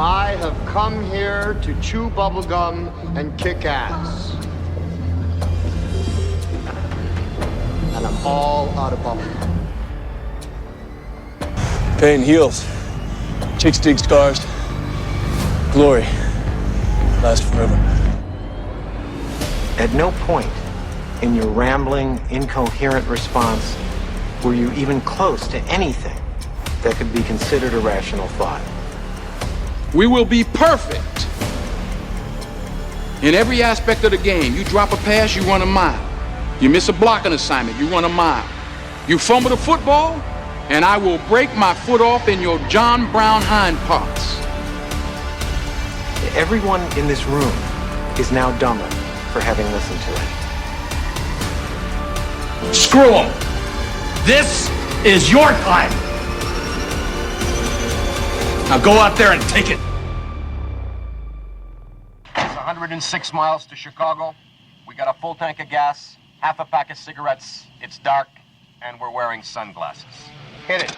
I have come here to chew bubblegum and kick ass. And I'm all out of bubblegum. Pain heals. Chicks dig scars. Glory lasts forever. At no point in your rambling, incoherent response were you even close to anything that could be considered a rational thought. We will be perfect in every aspect of the game. You drop a pass, you run a mile. You miss a blocking assignment, you run a mile. You fumble the football, and I will break my foot off in your John Brown hind parts. Everyone in this room is now dumber for having listened to it. Screw them. This is your time. Now go out there and take it. It's 106 miles to Chicago. We got a full tank of gas, half a pack of cigarettes. It's dark, and we're wearing sunglasses. Hit it.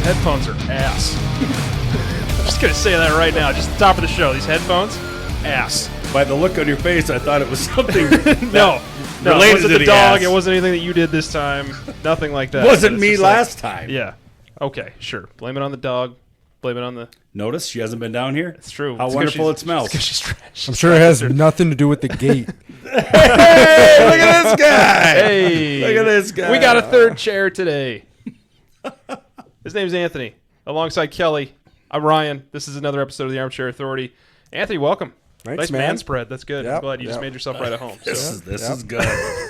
Headphones are ass. I'm just gonna say that right now, just top of the show. These headphones, ass. By the look on your face, I thought it was something no, related it wasn't to the dog. ass. It wasn't anything that you did this time. Nothing like that. Wasn't It's me just last time. Yeah. Okay, sure. Blame it on the dog. Blame it on the. Notice she hasn't been down here. It's true. How It's 'cause wonderful she's- it smells. it's 'cause she's trash. I'm sure it has nothing to do with the gate. Hey, look at this guy. Hey, Look at this guy. We got a third chair today. His name's Anthony. Alongside Kelly, I'm Ryan. This is another episode of the Armchair Authority. Anthony, welcome. Thanks, nice man spread. That's good. Yep, I'm glad you just yep. made yourself right at home. This is good.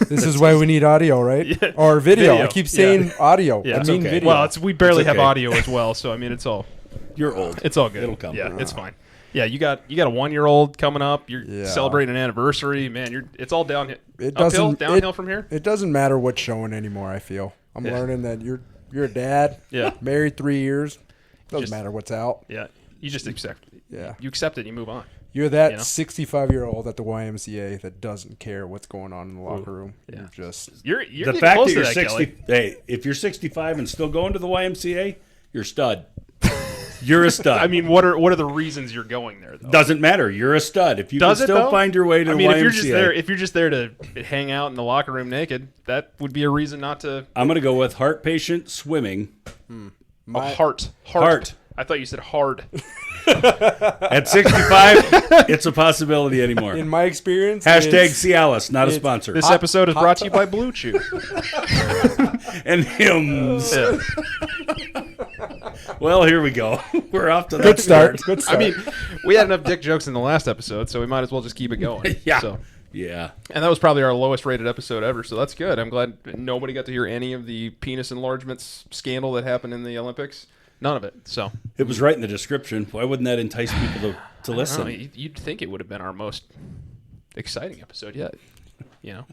This is why we need audio, right? Yeah. Or video. Video. I keep saying audio. Yeah, I it's mean okay. video. Well, we barely It's okay. have audio as well, so I mean, it's all You're old. it's all good. It'll come. Yeah, it's fine. Yeah, you got a 1-year-old coming up. You're Yeah. celebrating an anniversary, man. It's all downhill. It Uphill, doesn't downhill from here. It doesn't matter what's showing anymore. I feel I'm Yeah. learning that you're a dad. Yeah. Married 3 years. Doesn't Just- matter what's out. Yeah, you just accept. Yeah. You accept it. You move on. You're that You know? 65-year-old at the YMCA that doesn't care what's going on in the locker room. Yeah. You're just You're The getting fact close that to you're that, 60, Kelly. hey, if you're 65 and still going to the YMCA, you're a stud. You're a stud. I mean, what are the reasons you're going there though? Doesn't matter. You're a stud. If you Does can it, still though? find your way to I mean, the YMCA. if you're just there to hang out in the locker room naked, that would be a reason not to. I'm going to go with heart patient swimming. Heart. I thought you said hard. At 65, it's a possibility anymore. in my experience. Hashtag it's- Cialis, not a sponsor. This episode is brought to you by Blue Chew. And hymns. Yeah. Well, here we go. We're off to the Good start. Good start. I mean, we had enough dick jokes in the last episode, so we might as well just keep it going. Yeah. So, Yeah. and that was probably our lowest rated episode ever, so that's good. I'm glad nobody got to hear any of the penis enlargements scandal that happened in the Olympics. None of it. So It was right in the description. Why wouldn't that entice people to I listen? don't know, you'd think it would have been our most exciting episode yet. You know,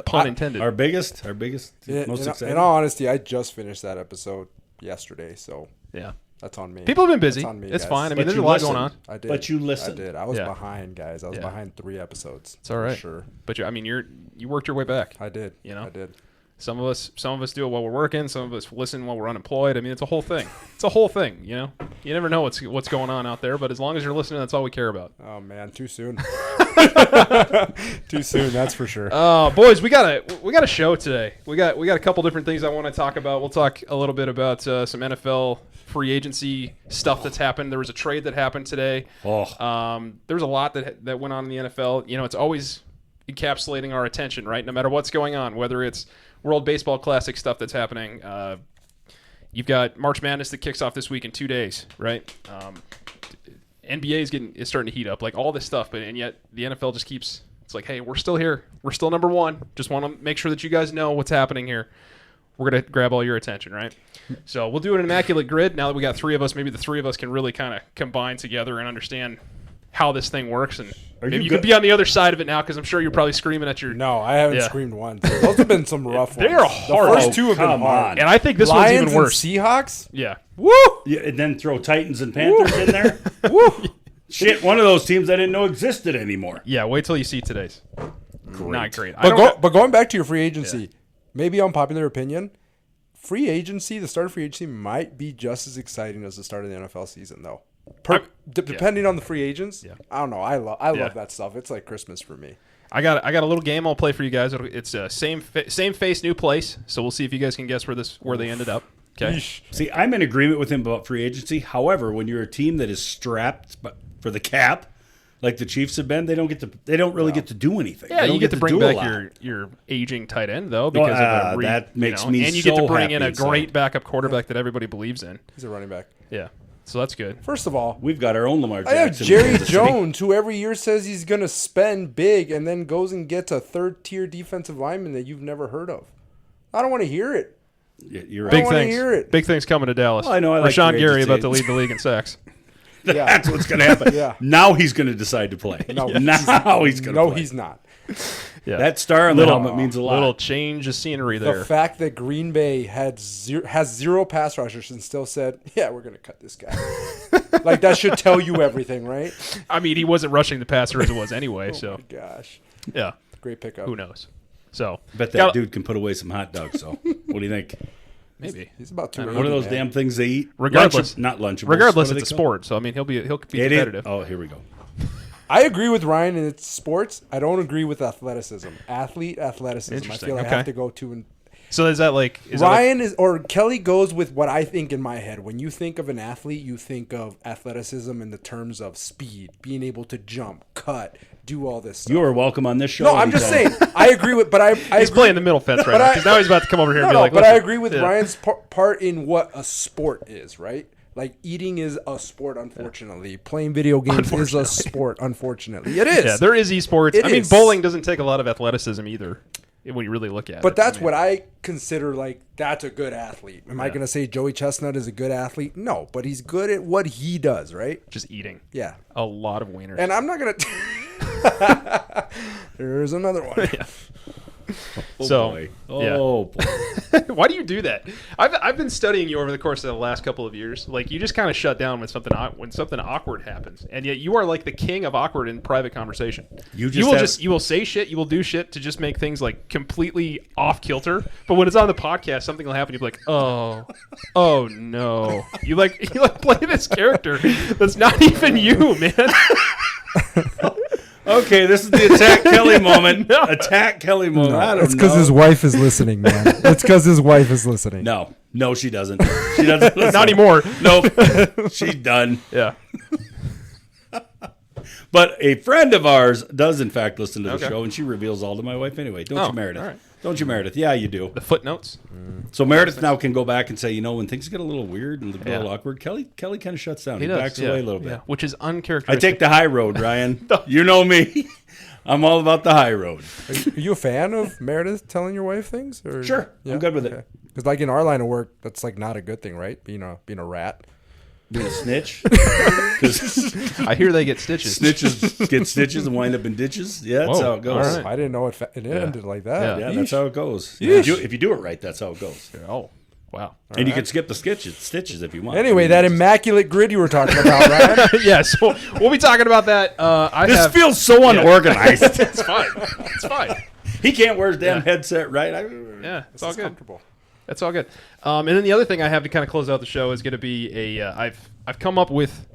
pun intended. Our biggest, most in exciting. all honesty, I just finished that episode yesterday, so Yeah. that's on me. People have been busy. That's on me, It's guys. fine. I mean, But there's a you lot going on. listened. I did. But you listened. I did. I was Yeah. behind, guys. I was Yeah. behind 3 episodes. It's all right. For sure. But you worked your way back. I did. You know? I did. Some of us do it while we're working. Some of us listen while we're unemployed. I mean, it's a whole thing. It's a whole thing. You know, you never know what's going on out there. But as long as you're listening, that's all we care about. Oh man, too soon. Too soon. That's for sure. Boys, we got a show today. We got a couple different things I want to talk about. We'll talk a little bit about some NFL free agency stuff that's happened. There was a trade that happened today. There was a lot that went on in the NFL. You know, it's always encapsulating our attention, right? No matter what's going on, whether it's World Baseball Classic stuff that's happening. You've got March Madness that kicks off this week in 2 days, right? NBA is starting to heat up, like all this stuff, and yet the NFL just keeps. It's like, hey, we're still here. We're still number one. Just want to make sure that you guys know what's happening here. We're gonna grab all your attention, right? So we'll do an Immaculate Grid. Now that we got 3 of us, maybe the 3 of us can really kind of combine together and understand how this thing works, and maybe you you could be on the other side of it now because I'm sure you're probably screaming at your. No, I haven't screamed once. Those have been some rough ones. They are hard. The first two have been hard. And I think this Lions one's even worse. And Seahawks? Yeah. Woo! Yeah, and then throw Titans and Panthers in there. Woo! Shit, one of those teams I didn't know existed anymore. Yeah, wait till you see today's. Not great. But going back to your free agency, maybe unpopular opinion, free agency, the start of free agency might be just as exciting as the start of the NFL season, though. Depending on the free agents, I don't know. I love that stuff. It's like Christmas for me. I got a little game I'll play for you guys. It's same face, new place. So we'll see if you guys can guess where they ended up. Okay. See, I'm in agreement with him about free agency. However, when you're a team that is strapped for the cap, like the Chiefs have been, they don't really get to do anything. Yeah, you get to bring do a back lot. your aging tight end though, because of that makes me and you so get to bring in a happy great backup quarterback that everybody believes in. He's a running back. Yeah, so that's good. First of all, We've got our own Lamar I Jackson. have Jerry Jones, who every year says he's going to spend big and then goes and gets a third-tier defensive lineman that you've never heard of. I don't want to hear it. Yeah, you're right. Big wanna things. hear it. Big things coming to Dallas. Well, I know, I like Rashawn free Gary agency. about to lead the league in sacks. That's what's going to happen. Yeah. Now he's going to decide to play. No, now he's going to play. No, he's not. Yeah. That star on the helmet means a lot. Little change of scenery there. The fact that Green Bay has zero pass rushers and still said, yeah, we're going to cut this guy. Like, that should tell you everything, right? I mean, he wasn't rushing the passer as it was anyway. So Oh, my gosh. yeah, Great pickup. who knows? So Bet that dude can put away some hot dogs, so what do you think? maybe. He's about 280, One of those man. damn things they eat? Regardless. Not Lunchables. Regardless, What are it's a they called? sport. So I mean, he'll be It is? competitive. Oh, here we go. I agree with Ryan in its sports. I don't agree with athleticism. Athleticism. I Interesting. feel I Okay. have to go to. And So is that like Ryan or Kelly goes with what I think in my head. When you think of an athlete, you think of athleticism in the terms of speed, being able to jump, cut, do all this stuff. You are welcome on this show. No, I'm just saying. I agree with, but I he's agree, playing the middle fence right now because now he's about to come over here and be like. but I "Listen." agree with Yeah. Ryan's part in what a sport is, right? Like eating is a sport, unfortunately. Playing video games is a sport, unfortunately. It is. Yeah, there is esports. It I mean, is. bowling doesn't take a lot of athleticism either, when you really look at it. But that's I mean, what I consider like that's a good athlete. Am I going to say Joey Chestnut is a good athlete? No, but he's good at what he does, right? just eating. Yeah. A lot of wieners. And I'm not going to. There's another one. Oh, So, boy. yeah. Oh, boy. Why do you do that? I've been studying you over the course of the last couple of years. Like you just kind of shut down when something awkward happens, and yet you are like the king of awkward in private conversation. You will say shit, you will do shit to just make things like completely off kilter. But when it's on the podcast, something will happen. You'll be like, oh no. You like play this character that's not even you, man. Okay, this is the Attack Kelly moment. No. Attack Kelly moment. I don't It's because know. his wife is listening, man. It's because his wife is listening. No, she doesn't. She doesn't listen. Not anymore. Nope. She's done. Yeah. But a friend of ours does, in fact, listen to the Okay. show, and she reveals all to my wife anyway. Don't you, Meredith? all right. Don't you, Meredith? Yeah, you do. The footnotes. So Meredith now can go back and say, when things get a little weird and a little Yeah. awkward, Kelly kind of shuts down. He does, backs away a little bit. yeah, which is I uncharacteristic. take the high road, Ryan. You know me. I'm all about the high road. Are you a fan of Meredith telling your wife things? Or? Sure. I'm good with it. Because like in our line of work, that's like not a good thing, right? Being a rat. Being a snitch. 'Cause I hear they get stitches. snitches get stitches and wind up in ditches. Yeah, that's Whoa, how it goes. all right. I didn't know it ended like that. Yeah, Yeesh. that's how it goes. Yeesh. If you do it right, that's how it goes. Oh, wow. And you can skip the stitches if you want. Anyway, I mean, that it's just- immaculate grid you were talking about, right? Yeah, so we'll be talking about that. This feels so unorganized. It's fine. It's fine. He can't wear his damn Yeah. headset right. Yeah, it's all good. Comfortable. That's all good. And then the other thing I have to kind of close out the show is going to be I've come up with,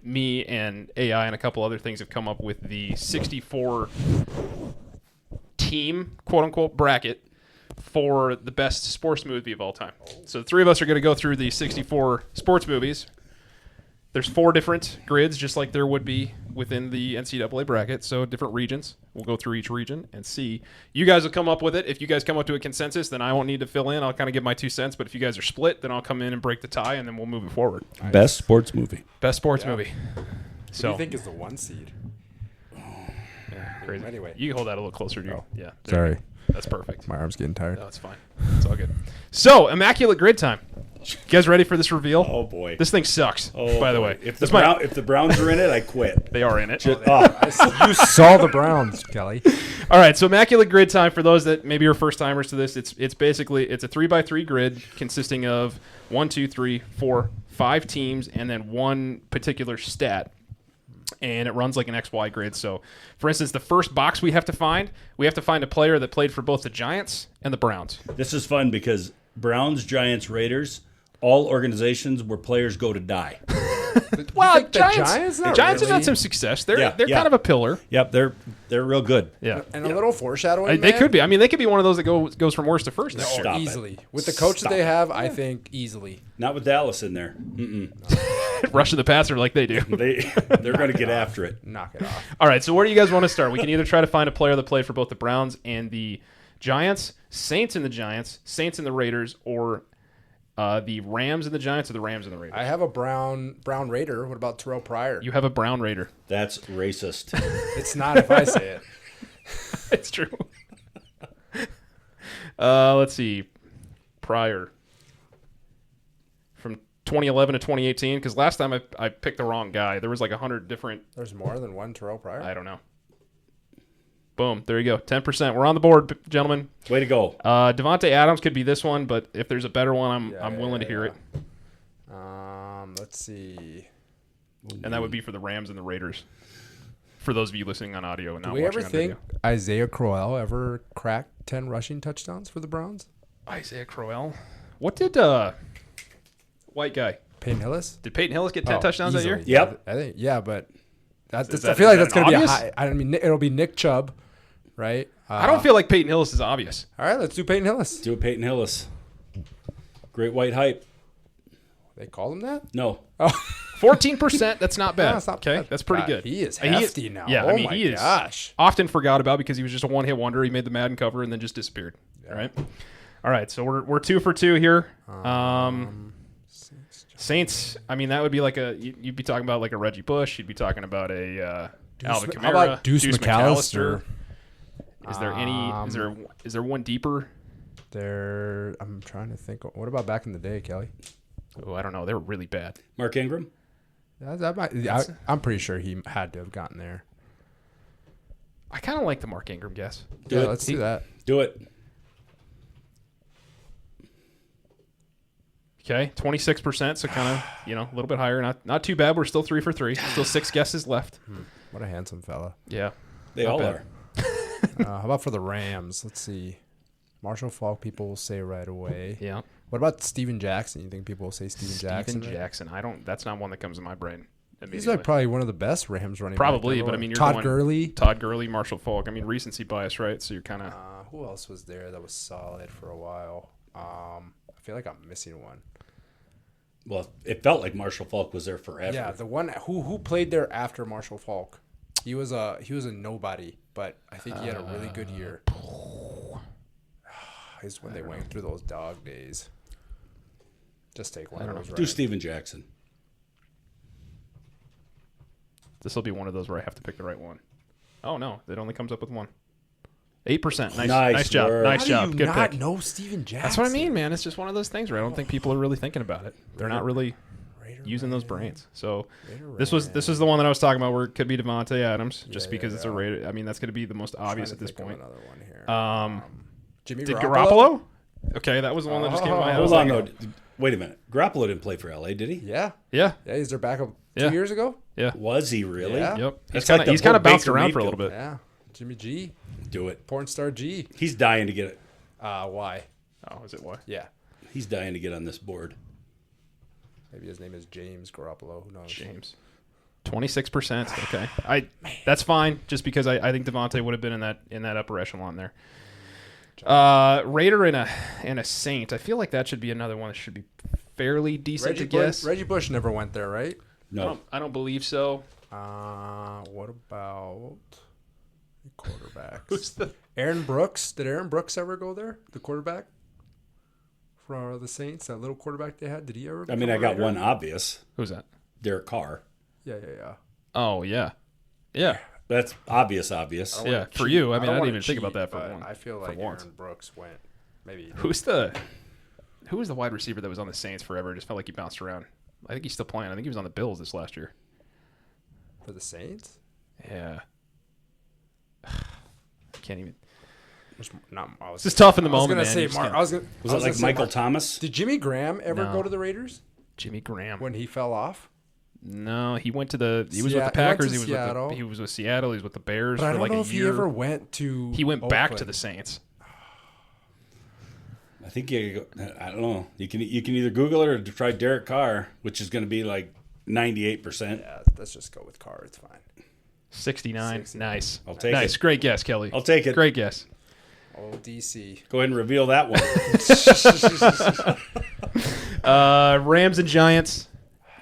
me and AI and a couple other things have come up with the 64 team, quote unquote, bracket for the best sports movie of all time. So the three of us are going to go through the 64 sports movies. There's 4 different grids, just like there would be within the NCAA bracket. So different regions. We'll go through each region and see. You guys will come up with it. If you guys come up to a consensus, then I won't need to fill in. I'll kind of give my 2 cents. But if you guys are split, then I'll come in and break the tie, and then we'll move it forward. Best sports movie. Best sports movie. So What do you think is the 1 seed? yeah, crazy. Anyway. You can hold that a little closer to you. Oh, Yeah. there you sorry. go. That's perfect. My arm's getting tired. No, it's fine. It's all good. So, Immaculate Grid time. You guys ready for this reveal? Oh boy, this thing sucks. Oh, by the boy. way, if the Browns are in it, I quit. They are in it. You saw the Browns, Kelly. All right, so Immaculate Grid time for those that maybe are first timers to this. It's basically a 3x3 grid consisting of 1, 2, 3, 4, 5 teams and then one particular stat. And it runs like an XY grid. So, for instance, the first box we have to find a player that played for both the Giants and the Browns. This is fun because Browns, Giants, Raiders, all organizations where players go to die. Well, Giants have had some success. They're kind of a pillar. Yep, they're real good. Yeah, and a little foreshadowing. They could be. I mean, they could be one of those that goes from worst to first. Stop easily. It. With the coach that they have, I think easily. Not with Dallas in there. Rushing the passer like they do. They're going to get after it. Knock it off. All right, so where do you guys want to start? We can either try to find a player that played for both the Browns and the Giants, Saints and the Giants, Saints and the Raiders, or the Rams and the Giants, or the Rams and the Raiders. I have a Brown Raider. What about Terrell Pryor? You have a Brown Raider. That's racist. It's not if I say it. It's true. Let's see. Pryor. From 2011 to 2018, because last time I picked the wrong guy. There was like 100 different. There's more than one Terrell Pryor? I don't know. Boom. There you go. 10%. We're on the board, gentlemen. Way to go. Devontae Adams could be this one, but if there's a better one, I'm willing to hear it. Let's see. And that would be for the Rams and the Raiders. For those of you listening on audio and not watching on video. Do we ever think video. Isaiah Crowell ever cracked 10 rushing touchdowns for the Browns? Isaiah Crowell? What did white guy? Peyton Hillis? Did Peyton Hillis get 10 touchdowns easily. that year? Yep. I think, but I feel like that's going to be a high. I mean, it'll be Nick Chubb, right? I don't feel like Peyton Hillis is obvious. All right, let's do Peyton Hillis. Do it, Peyton Hillis. Great white hype. They call him that? No. Oh. 14%. That's not bad. No, that's not okay, bad. that's pretty God, good. He is hefty now. Yeah, oh I mean, my he is gosh. often forgot about because he was just a one-hit wonder. He made the Madden cover and then just disappeared. Yeah. All right. So we're 2 for 2 here. Saints. I mean, that would be like you'd be talking about like a Reggie Bush. You'd be talking about a Alvin Kamara. How about Deuce McAllister? Is there any? Is there one deeper? I'm trying to think. What about back in the day, Kelly? Oh, I don't know. They were really bad. Mark Ingram? I'm pretty sure he had to have gotten there. I kind of like the Mark Ingram guess. Let's do that. Do it. Okay, 26%, so kind of, a little bit higher. Not too bad. We're still 3 for 3. Still 6 guesses left. What a handsome fella. Yeah. They all are. How about for the Rams? Let's see. Marshall Faulk, people will say right away. Yeah. What about Steven Jackson? You think people will say Steven Jackson? Steven Jackson. That's not one that comes to my brain. He's like probably one of the best Rams running probably, back. But I mean, you're Todd Gurley, Marshall Faulk. I mean, recency bias, right? So you're kind of. Who else was there that was solid for a while? I feel like I'm missing one. Well, it felt like Marshall Faulk was there forever. Yeah, the one who played there after Marshall Faulk. He was a nobody, but I think he had a really good year. Is when they went through those dog days. Just take one of those. Do Steven Jackson. This will be one of those where I have to pick the right one. Oh no, it only comes up with one. 8%. Nice job. Word. Nice job. How do you Good not pick. know Steven Jackson? That's what I mean, man. It's just one of those things where I don't think people are really thinking about it. They're not really using those brains. So this was the one that I was talking about where it could be Devontae Adams, just because it's a Raider. I mean, that's going to be the most obvious at this point. Another one here. Jimmy Garoppolo? Okay, that was the one that just came to my head. Hold on, though. Wait a minute. Garoppolo didn't play for LA, did he? Yeah. Yeah. He's their backup 2 years ago. Yeah. Was he really? Yeah. Yep. He's kind of bounced around for a little bit. Yeah. Jimmy G. Do it. Porn star G. He's dying to get it. Why? Oh, is it why? Yeah. He's dying to get on this board. Maybe his name is James Garoppolo. Who knows? James. 26%. Okay. That's fine, just because I think Devontae would have been in that upper echelon there. Raider and a Saint. I feel like that should be another one that should be fairly decent to guess. Reggie Bush never went there, right? No. I don't believe so. What about quarterbacks? Aaron Brooks? Did Aaron Brooks ever go there? The quarterback for the Saints, that little quarterback they had. Did he ever? I mean, I got one obvious. Who's that? Derek Carr. Yeah. Oh yeah. That's obvious. Yeah, for you. I mean, I didn't even think about that for one. I feel like Aaron Brooks went maybe. Who's the Who was the wide receiver that was on the Saints forever? It just felt like he bounced around. I think he's still playing. I think he was on the Bills this last year. For the Saints? Yeah. Can't even. It's just tough in the moment, man. Was it like Michael Thomas? Did Jimmy Graham ever No. go to the Raiders? Jimmy Graham. When he fell off? No, he went to the. He was with the Packers. He was with Seattle. He was with the Bears But for I don't like know a if year. he ever went to. He went back to Oakland. the Saints. I think I don't know. You can either Google it or try Derek Carr, which is going to be like 98%. Yeah, let's just go with Carr. It's fine. 69. Nice. I'll take nice. it. Great guess, Kelly. I'll take it. Great guess. Oh, DC. Go ahead and reveal that one. Rams and Giants,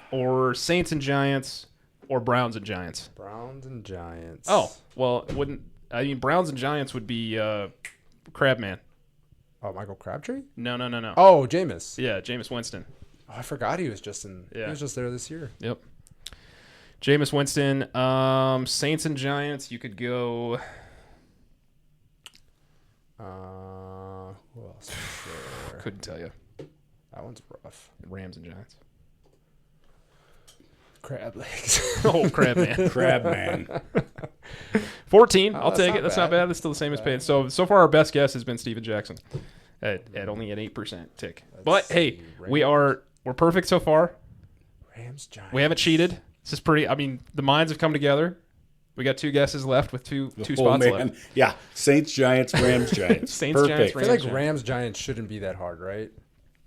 or Saints and Giants, or Browns and Giants. Browns and Giants. Oh, well, Browns and Giants would be Crabman. Oh, Michael Crabtree? No. Oh, Jameis. Yeah, Jameis Winston. Oh, I forgot he was just in. Yeah. He was just there this year. Yep. Jameis Winston. Saints and Giants. You could go. Who else is there? Couldn't tell you. That one's rough. Rams and Giants. Crab legs. Oh, Crabman. Crabman. 14. Oh, I'll that's take not it. That's not bad. That's still the same as Payne. So far, our best guess has been Steven Jackson at only an 8% tick. But hey, we're perfect so far. Rams, Giants. We haven't cheated. This is pretty. I mean, the minds have come together. We got two guesses left with two spots left. Yeah, Saints, Giants, Rams, Giants. Saints, Perfect. Giants, I feel like Rams, Giants shouldn't be that hard, right?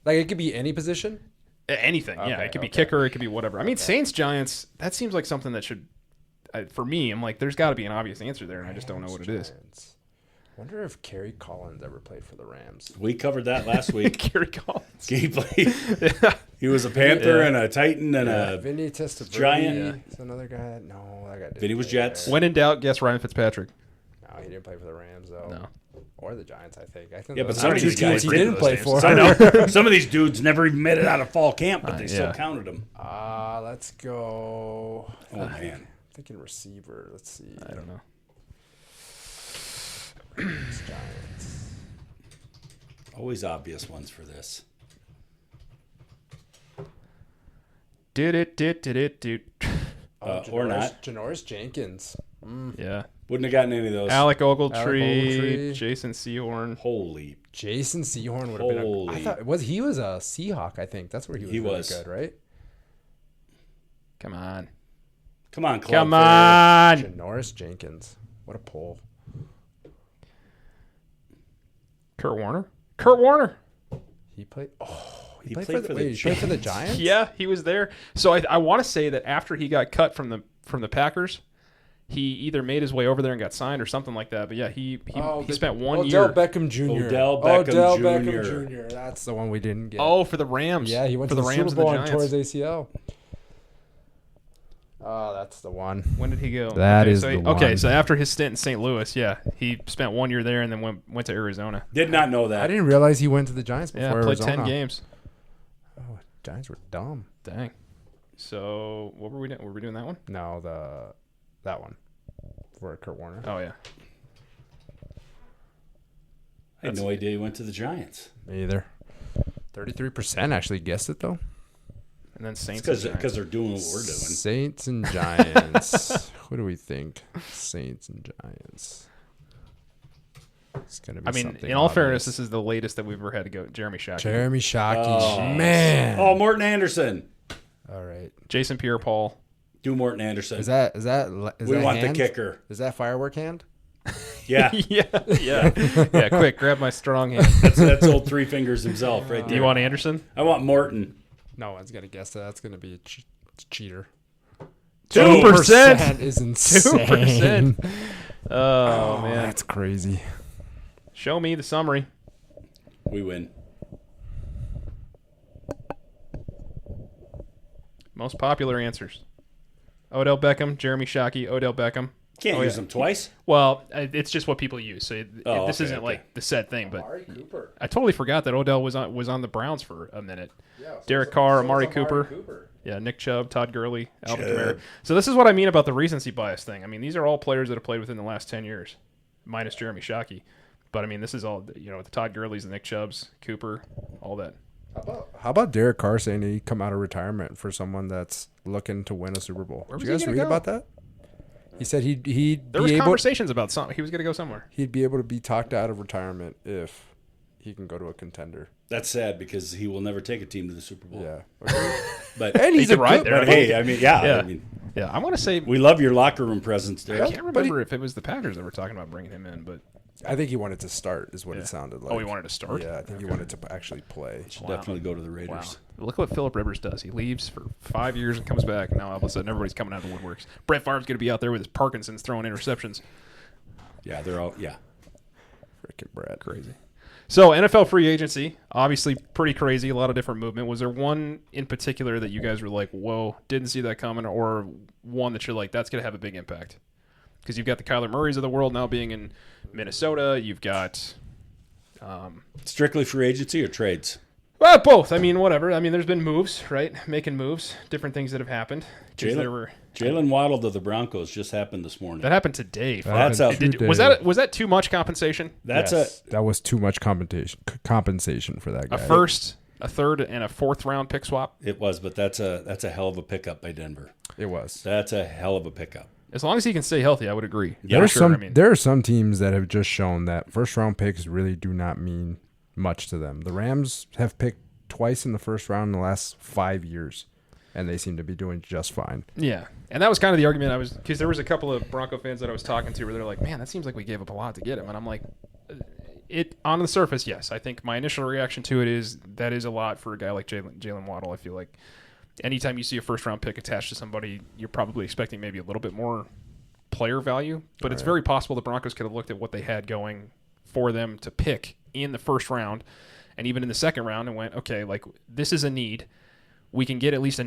Like it could be any position. Anything, yeah. It could be kicker, it could be whatever. I mean, Saints, Giants, that seems like something that should, for me, I'm like, there's got to be an obvious answer there, and I just don't know what it is. Wonder if Kerry Collins ever played for the Rams. We covered that last week. Kerry Collins. He played. He was a Panther and a Titan and a Vinny Testaverde. Giant. Is another guy? No, that guy didn't. Vinny was play Jets. there. When in doubt, guess Ryan Fitzpatrick. No, he didn't play for the Rams though. No. Or the Giants, I think. Yeah, but those some are of two these guys teams he didn't play for. Some of these dudes never even made it out of fall camp, but they still counted them. Let's go. Oh man, I'm thinking receiver. Let's see. I don't know. Giants. Always obvious ones for this. Did it. Or not. Janoris Jenkins. Yeah. Wouldn't have gotten any of those. Alec Ogletree, Jason Sehorn. Holy. Jason Sehorn would have been. I thought he was a Seahawk. I think that's where he was really good, right? Come on. Come on, Club. Come on. Janoris Jenkins. What a pull. Kurt Warner. He played. Oh, he played for the Giants. Yeah, he was there. So I want to say that after he got cut from the Packers, he either made his way over there and got signed or something like that. But yeah, he spent 1 year. Odell Beckham Jr. Odell Beckham Jr. That's the one we didn't get. Oh, for the Rams. Yeah, he went for to the the Rams Super Bowl and the and tore Giants. his ACL. Oh, that's the one. When did he go? That is so the one. Okay, so after his stint in St. Louis, yeah, he spent 1 year there and then went to Arizona. Did not know that. I didn't realize he went to the Giants before Yeah, played Arizona. 10 games. Oh, Giants were dumb. Dang. So what were we doing? Were we doing that one? No, that one for Kurt Warner. Oh yeah. I had no idea he went to the Giants. Me either. 33% actually guessed it though. And then Saints. Because they're doing what we're doing. Saints and Giants. What do we think? Saints and Giants. It's gonna be. I mean, something in all obvious. fairness, this is the latest that we've ever had to go. Jeremy Shockey. Jeremy Shockey. Man. Oh, Morton Anderson. All right. Jason Pierre-Paul. Do Morton Anderson. Is that we want hand? the kicker. Is that firework hand? Yeah. yeah. Quick, grab my strong hand. That's old Three Fingers himself, right there. Do you want Anderson? I want Morton. No one's gonna guess that. That's gonna be a cheater. 2% is insane. 2%. Oh man, that's crazy. Show me the summary. We win. Most popular answers: Odell Beckham, Jeremy Shockey, Odell Beckham. Can't use them twice. Well, it's just what people use. So this okay, isn't okay. like the set thing. But Amari Cooper. I totally forgot that Odell was on the Browns for a minute. Yeah, Derek Carr, Amari Cooper. Yeah, Nick Chubb, Todd Gurley, Alvin Kamara. So this is what I mean about the recency bias thing. I mean, these are all players that have played within the last 10 years, minus Jeremy Shockey. But I mean, this is all the Todd Gurley's, the Nick Chubbs, Cooper, all that. How about Derek Carr saying he'd come out of retirement for someone that's looking to win a Super Bowl? Where Did was you he guys gonna read go? about that? He said he'd There was be able, conversations about something. He was going to go somewhere. he'd be able to be talked out of retirement if he can go to a contender. That's sad because he will never take a team to the Super Bowl. Yeah. But And he's He a could ride good, there. but hey, I mean, yeah. Yeah. I mean, Yeah, I want to say we love your locker room presence, Derek. I can't remember if it was the Packers that were talking about bringing him in, but I think he wanted to start is what it sounded like. Oh, he wanted to start? Yeah, I think he wanted to actually play. Should definitely go to the Raiders. wow. Look what Phillip Rivers does. He leaves for 5 years and comes back. And now all of a sudden everybody's coming out of the woodworks. Brett Favre's going to be out there with his Parkinson's throwing interceptions. Yeah, they're all Freaking Brad. Crazy. So NFL free agency, obviously pretty crazy. A lot of different movement. Was there one in particular that you guys were like, whoa, didn't see that coming, or one that you're like, that's going to have a big impact? Because you've got the Kyler Murrays of the world now being in Minnesota. You've got strictly free agency or trades. well, both. I mean, whatever. I mean, there's been moves, right? Making moves, different things that have happened. 'Cause there were Jalen Waddle to the Broncos just happened this morning. that happened today. That's happened a- today. Was that too much compensation? That's That was too much compensation for that guy. A first, a third, and a fourth round pick swap. it was, but that's a hell of a pickup by Denver. It was. That's a hell of a pickup. As long as he can stay healthy, I would agree. Yeah, There's sure. some I mean, there are some teams that have just shown that first round picks really do not mean much to them. The Rams have picked twice in the first round in the last 5 years, and they seem to be doing just fine. yeah, and that was kind of the argument because there was a couple of Bronco fans that I was talking to where they're like, "Man, that seems like we gave up a lot to get him," and I'm like, "It on the surface, yes. I think my initial reaction to it is that is a lot for a guy like Jalen Waddle. I feel like anytime you see a first round pick attached to somebody, you're probably expecting maybe a little bit more player value, but it's very possible the Broncos could have looked at what they had going for them to pick in the first round and even in the second round and went, okay, like this is a need. We can get at least we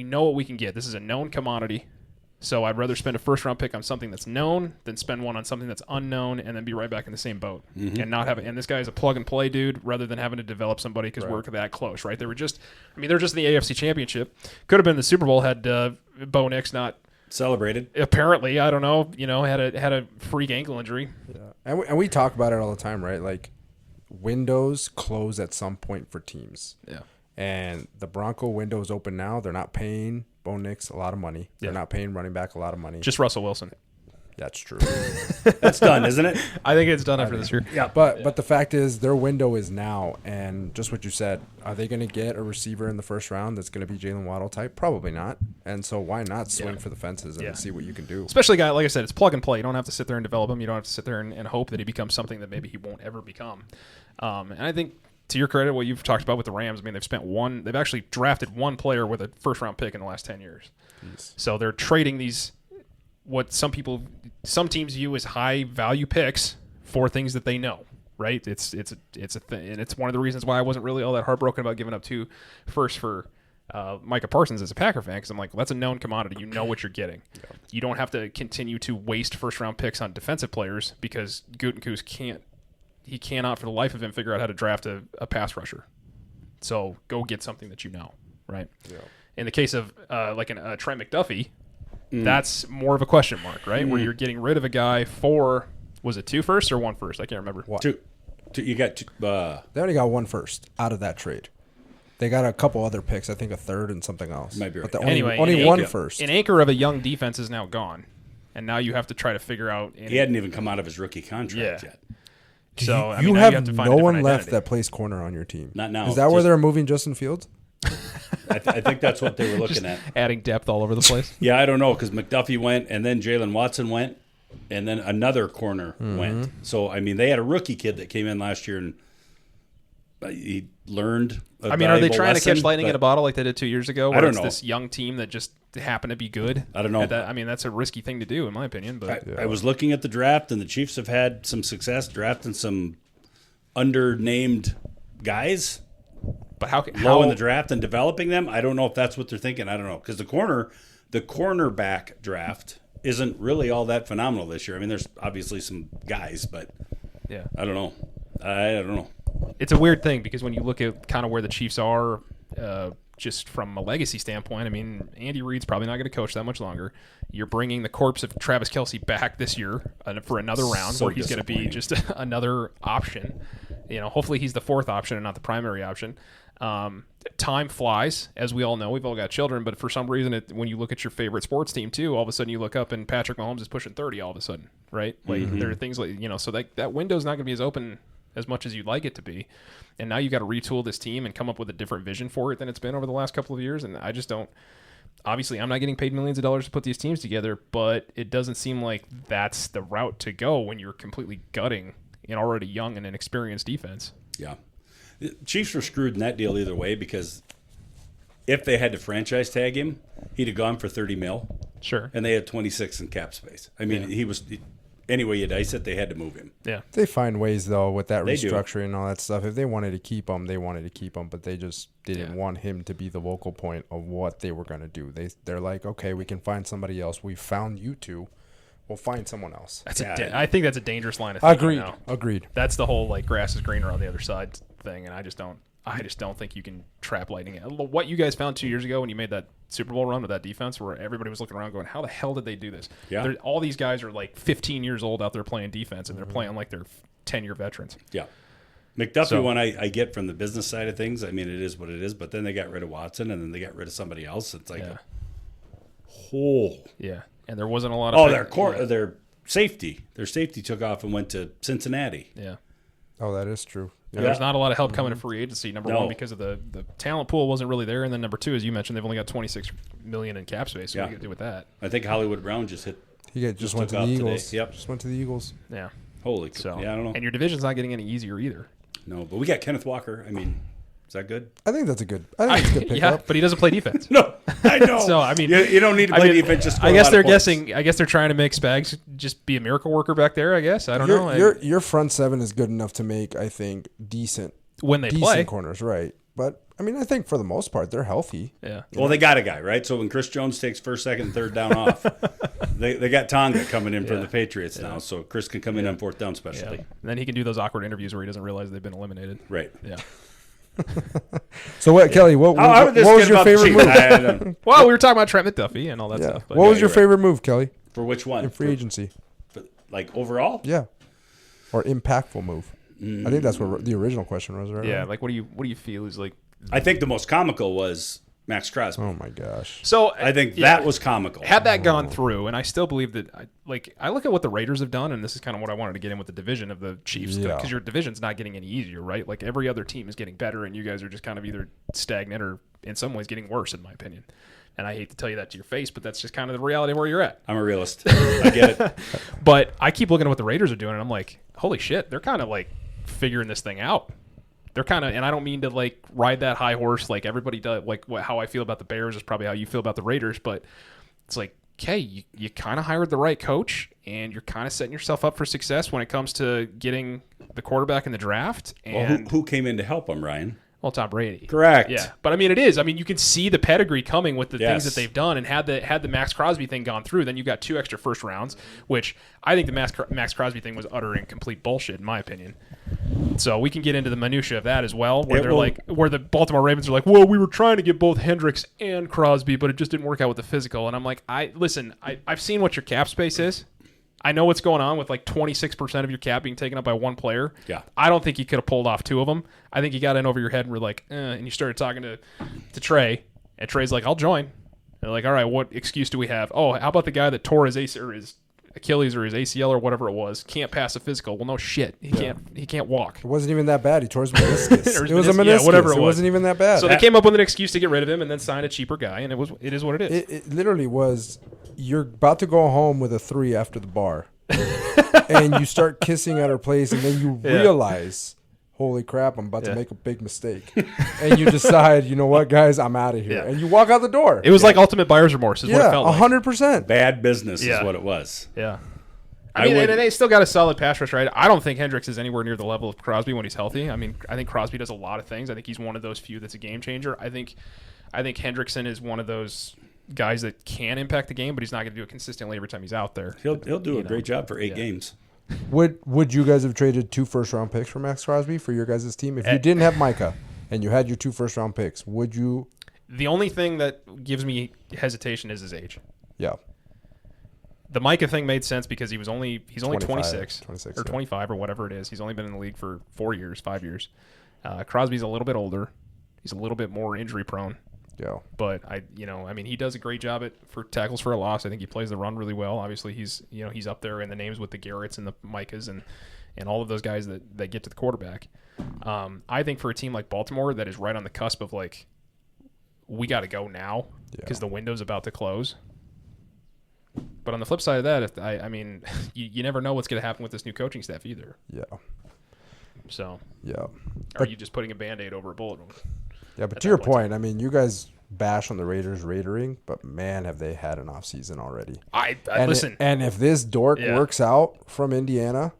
know what we can get. This is a known commodity. So I'd rather spend a first round pick on something that's known than spend one on something that's unknown and then be right back in the same boat and not have it. And this guy is a plug and play dude rather than having to develop somebody because we're that close, right? They're just in the AFC Championship. Could have been the Super Bowl had Bo Nix not Celebrated. apparently, I don't know, had a freak ankle injury. Yeah, and we talk about it all the time, right? Like windows close at some point for teams. Yeah. And the Bronco window is open now. They're not paying Bo Nix a lot of money. They're not paying running back a lot of money. Just Russell Wilson. That's true. That's done, isn't it? I think it's done after this year. Yeah. But the fact is their window is now, and just what you said, are they going to get a receiver in the first round that's going to be Jalen Waddle type? Probably not. And so why not swing for the fences and see what you can do? Especially a guy, like I said, it's plug and play. You don't have to sit there and develop him. You don't have to sit there and hope that he becomes something that maybe he won't ever become. And I think, to your credit, what you've talked about with the Rams, I mean, they've actually drafted one player with a first-round pick in the last 10 years. Jeez. So they're trading these, what some teams view as high-value picks for things that they know, right? It's a thing, and it's one of the reasons why I wasn't really all that heartbroken about giving up two first for Micah Parsons as a Packer fan, because I'm like, well, that's a known commodity. You know what you're getting. Yeah. You don't have to continue to waste first-round picks on defensive players because Gutekunst cannot for the life of him figure out how to draft a pass rusher. So go get something that you know, right? Yeah. In the case of Trent McDuffie, that's more of a question mark, right? Where you're getting rid of a guy for, was it 2 firsts or 1 first? I can't remember. What? Two. You got two. They only got 1 first out of that trade. They got a couple other picks, I think a third and something else. Might be right. But Anyway, only 1 first. An anchor of a young defense is now gone, and now you have to try to figure out. He hadn't even come out of his rookie contract yet. So you now have to find no a one different left identity. that plays corner on your team. Not now. Is that where they're moving Justin Fields? I think that's what they were looking at. Adding depth all over the place. Yeah, I don't know, because McDuffie went, and then Jalen Watson went, and then another corner went. So, I mean, they had a rookie kid that came in last year, and he learned a I mean, are they valuable trying to lesson, catch lightning but in a bottle like they did 2 years ago? I don't it's know. This young team that just happened to be good. I don't know. I mean, that's a risky thing to do, in my opinion. But I was looking at the draft, and the Chiefs have had some success drafting some undernamed guys But how low in the draft and developing them. I don't know if that's what they're thinking. I don't know, because the cornerback draft isn't really all that phenomenal this year. I mean, there's obviously some guys, but yeah, I don't know. I don't know. It's a weird thing because when you look at kind of where the Chiefs are, just from a legacy standpoint, I mean, Andy Reid's probably not going to coach that much longer. You're bringing the corpse of Travis Kelce back this year for another round where he's going to be just another option. Hopefully he's the 4th option and not the primary option. Time flies, as we all know. We've all got children, but for some reason, when you look at your favorite sports team too, all of a sudden you look up and Patrick Mahomes is pushing 30 all of a sudden, right? Like there are things like, so that window's not going to be as open as much as you'd like it to be. And now you got to retool this team and come up with a different vision for it than it's been over the last couple of years. And I just don't. Obviously, I'm not getting paid millions of dollars to put these teams together, but it doesn't seem like that's the route to go when you're completely gutting an already young and inexperienced defense. Yeah. The Chiefs were screwed in that deal either way, because if they had to franchise tag him, he'd have gone for $30 million. Sure. And they had 26 in cap space. I mean, he was any way you dice it, they had to move him. Yeah. They find ways though with that They restructuring and all that stuff. If they wanted to keep him, they wanted to keep him, but they just didn't want him to be the vocal point of what they were going to do. They're like, okay, we can find somebody else. We found you two. We'll find someone else. I think that's a dangerous line of thinking. Agreed. That's the whole like grass is greener on the other side thing, and I just don't think you can trap lightning. What you guys found 2 years ago when you made that Super Bowl run with that defense, where everybody was looking around going, "How the hell did they do this?" Yeah. All these guys are like 15 years old out there playing defense, and they're playing like they're 10-year veterans. Yeah. McDuffie one I get from the business side of things. I mean, it is what it is. But then they got rid of Watson, and then they got rid of somebody else. It's like a whole. Yeah, and there wasn't a lot of. Their safety. Their safety took off and went to Cincinnati. Yeah. Oh, that is true. Yeah. There's not a lot of help coming to free agency. Number one, because of the talent pool wasn't really there, and then number two, as you mentioned, they've only got $26 million in cap space. So what are you gonna do with that? I think Hollywood Brown just hit. He just went to the Eagles. Today. Yep. Just went to the Eagles. Yeah. Holy cow. Yeah, I don't know. And your division's not getting any easier either. No, but we got Kenneth Walker. I mean, is that good? I think that's a good. I think it's a good pickup. Yeah, but he doesn't play defense. No, I know. So I mean, you don't need to play defense. Just I guess they're guessing. I guess they're trying to make Spags just be a miracle worker back there. I guess I don't know. Your front seven is good enough to make, I think, decent when they play corners, right? But I mean, I think for the most part they're healthy. Yeah. Well, they got a guy, right? So when Chris Jones takes first, second, and third down off, they got Tonga coming in for the Patriots now, so Chris can come in on fourth down specialty. And then he can do those awkward interviews where he doesn't realize they've been eliminated. Right. Yeah. So what, Kelly? What was your favorite move? Well, we were talking about Trent McDuffie and all that stuff. But what was your favorite move, Kelly? For which one? In free agency. Like overall? Yeah. Or impactful move. I think that's what the original question was, right? Yeah. Like, what do you feel is like? I think the most comical was Max Crosby. Oh my gosh. So I think that was comical. Had that gone through, and I still believe that. I look at what the Raiders have done, and this is kind of what I wanted to get in with the division of the Chiefs, because your division's not getting any easier, right? Like every other team is getting better, and you guys are just kind of either stagnant or in some ways getting worse, in my opinion. And I hate to tell you that to your face, but that's just kind of the reality of where you're at. I'm a realist. I get it. But I keep looking at what the Raiders are doing, and I'm like, holy shit, they're kind of like figuring this thing out. They're kind of, and I don't mean to like ride that high horse like everybody does. Like how I feel about the Bears is probably how you feel about the Raiders, but it's like, okay, you kind of hired the right coach, and you're kind of setting yourself up for success when it comes to getting the quarterback in the draft. And well, who came in to help him, Ryan? Well, Tom Brady. Correct. Yeah, but I mean, it is. I mean, you can see the pedigree coming with the things that they've done, and had the Max Crosby thing gone through, then you got 2 extra first rounds, which I think the Max Crosby thing was utter and complete bullshit, in my opinion. So we can get into the minutia of that as well, where where the Baltimore Ravens are like, well, we were trying to get both Hendricks and Crosby, but it just didn't work out with the physical. And I'm like, I've seen what your cap space is. I know what's going on with like 26% of your cap being taken up by one player. Yeah. I don't think you could have pulled off 2 of them. I think you got in over your head and were like, and you started talking to Trey, and Trey's like, I'll join. They're like, all right, what excuse do we have? Oh, how about the guy that tore his Achilles or his ACL or whatever it was, can't pass a physical? Well, no shit. He can't walk. It wasn't even that bad. He tore his meniscus. It was a meniscus. Yeah, whatever it was. It wasn't even that bad. So they came up with an excuse to get rid of him and then sign a cheaper guy, and it is what it is. It literally was, you're about to go home with a 3 after the bar. And you start kissing at her place, and then you realize, holy crap, I'm about to make a big mistake. And you decide, you know what, guys, I'm out of here. And you walk out the door. It was like ultimate buyer's remorse is what it felt like. 100%. Bad business is what it was. Yeah. I mean, and they still got a solid pass rush, right? I don't think Hendricks is anywhere near the level of Crosby when he's healthy. I mean, I think Crosby does a lot of things. I think he's one of those few that's a game changer. I think Hendrickson is one of those guys that can impact the game, but he's not going to do it consistently every time he's out there. He'll do a great job for 8 games. Would you guys have traded 2 first-round picks for Max Crosby for your guys' team? If you didn't have Micah and you had your 2 first-round picks, would you? The only thing that gives me hesitation is his age. Yeah. The Micah thing made sense because he's only 26 or 25 or whatever it is. He's only been in the league for 5 years. Crosby's a little bit older. He's a little bit more injury prone. Yeah. But he does a great job for tackles for a loss. I think he plays the run really well. Obviously, he's up there in the names with the Garretts and the Micahs and all of those guys that get to the quarterback. I think for a team like Baltimore that is right on the cusp of like, we got to go now because the window's about to close. But on the flip side of that, you never know what's going to happen with this new coaching staff either. Yeah. So. Yeah. Are you just putting a Band-Aid over a bullet wound? Yeah, but to your point, you guys bash on the Raiders Raidering, but man, have they had an off season already. Listen. And if this dork works out from Indiana,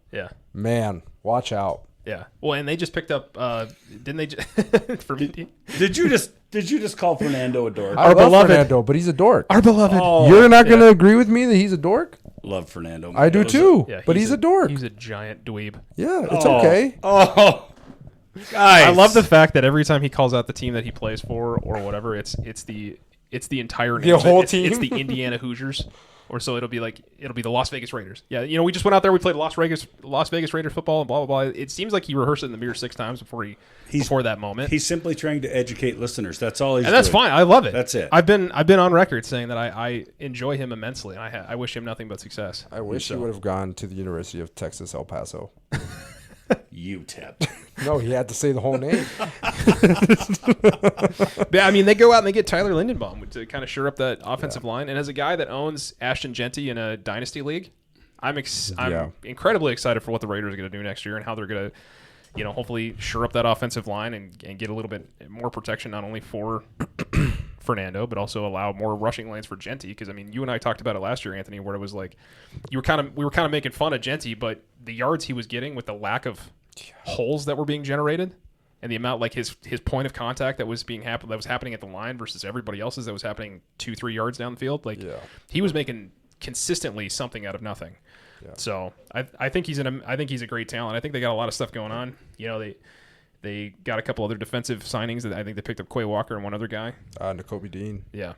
man, watch out. Yeah. Well, and they just picked up, didn't they? From Indiana? Did you just call Fernando a dork? I love Fernando, but he's a dork. Our beloved. Oh, you're not going to agree with me that he's a dork? Love Fernando. I do too. But he's a dork. He's a giant dweeb. Yeah, it's okay. Oh. Guys. I love the fact that every time he calls out the team that he plays for or whatever, it's the entire name. The whole team. It's the Indiana Hoosiers, or so it'll be the Las Vegas Raiders. Yeah, we just went out there. We played Las Vegas Raiders football and blah blah blah. It seems like he rehearsed it in the mirror 6 times before that moment. He's simply trying to educate listeners. That's all he's doing. And that's fine. I love it. That's it. I've been on record saying that I enjoy him immensely, and I wish him nothing but success. I wish he would have gone to the University of Texas El Paso. UTEP. No, he had to say the whole name. They go out and they get Tyler Lindenbaum to kind of shore up that offensive line. And as a guy that owns Ashton Genty in a dynasty league, I'm incredibly excited for what the Raiders are going to do next year and how they're going to, hopefully shore up that offensive line and get a little bit more protection not only for Fernando, but also allow more rushing lanes for Genty. Because you and I talked about it last year, Anthony, where it was like we were kind of making fun of Genty, but the yards he was getting with the lack of holes that were being generated and the amount, like his point of contact that was happening at the line versus everybody else's that was happening 2-3 yards down the field, he was making consistently something out of nothing. Yeah. So I think he's a great talent. I think they got a lot of stuff going on. They got a couple other defensive signings that I think they picked up Quay Walker and one other guy. Nakobe Dean. Yeah.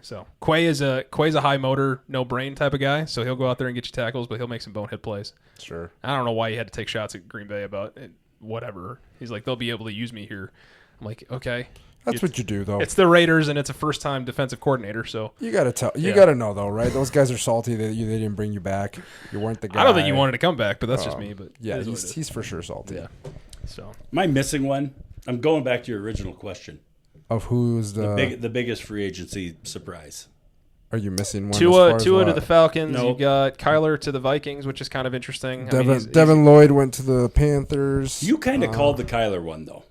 So Quay's a high motor, no brain type of guy. So he'll go out there and get you tackles, but he'll make some bonehead plays. Sure. I don't know why he had to take shots at Green Bay about it, whatever. He's like, they'll be able to use me here. I'm like, okay. That's what you do, though. It's the Raiders, and it's a first-time defensive coordinator, so you got to know, though, right? Those guys are salty that they didn't bring you back. You weren't the guy. I don't think you wanted to come back, but that's just me. But yeah, he's for sure salty. Yeah. So am I missing one? I'm going back to your original question of who's the biggest free agency surprise. Are you missing one? Tua to the Falcons. Nope. You got Kyler to the Vikings, which is kind of interesting. Devin Lloyd went to the Panthers. You kind of called the Kyler one, though.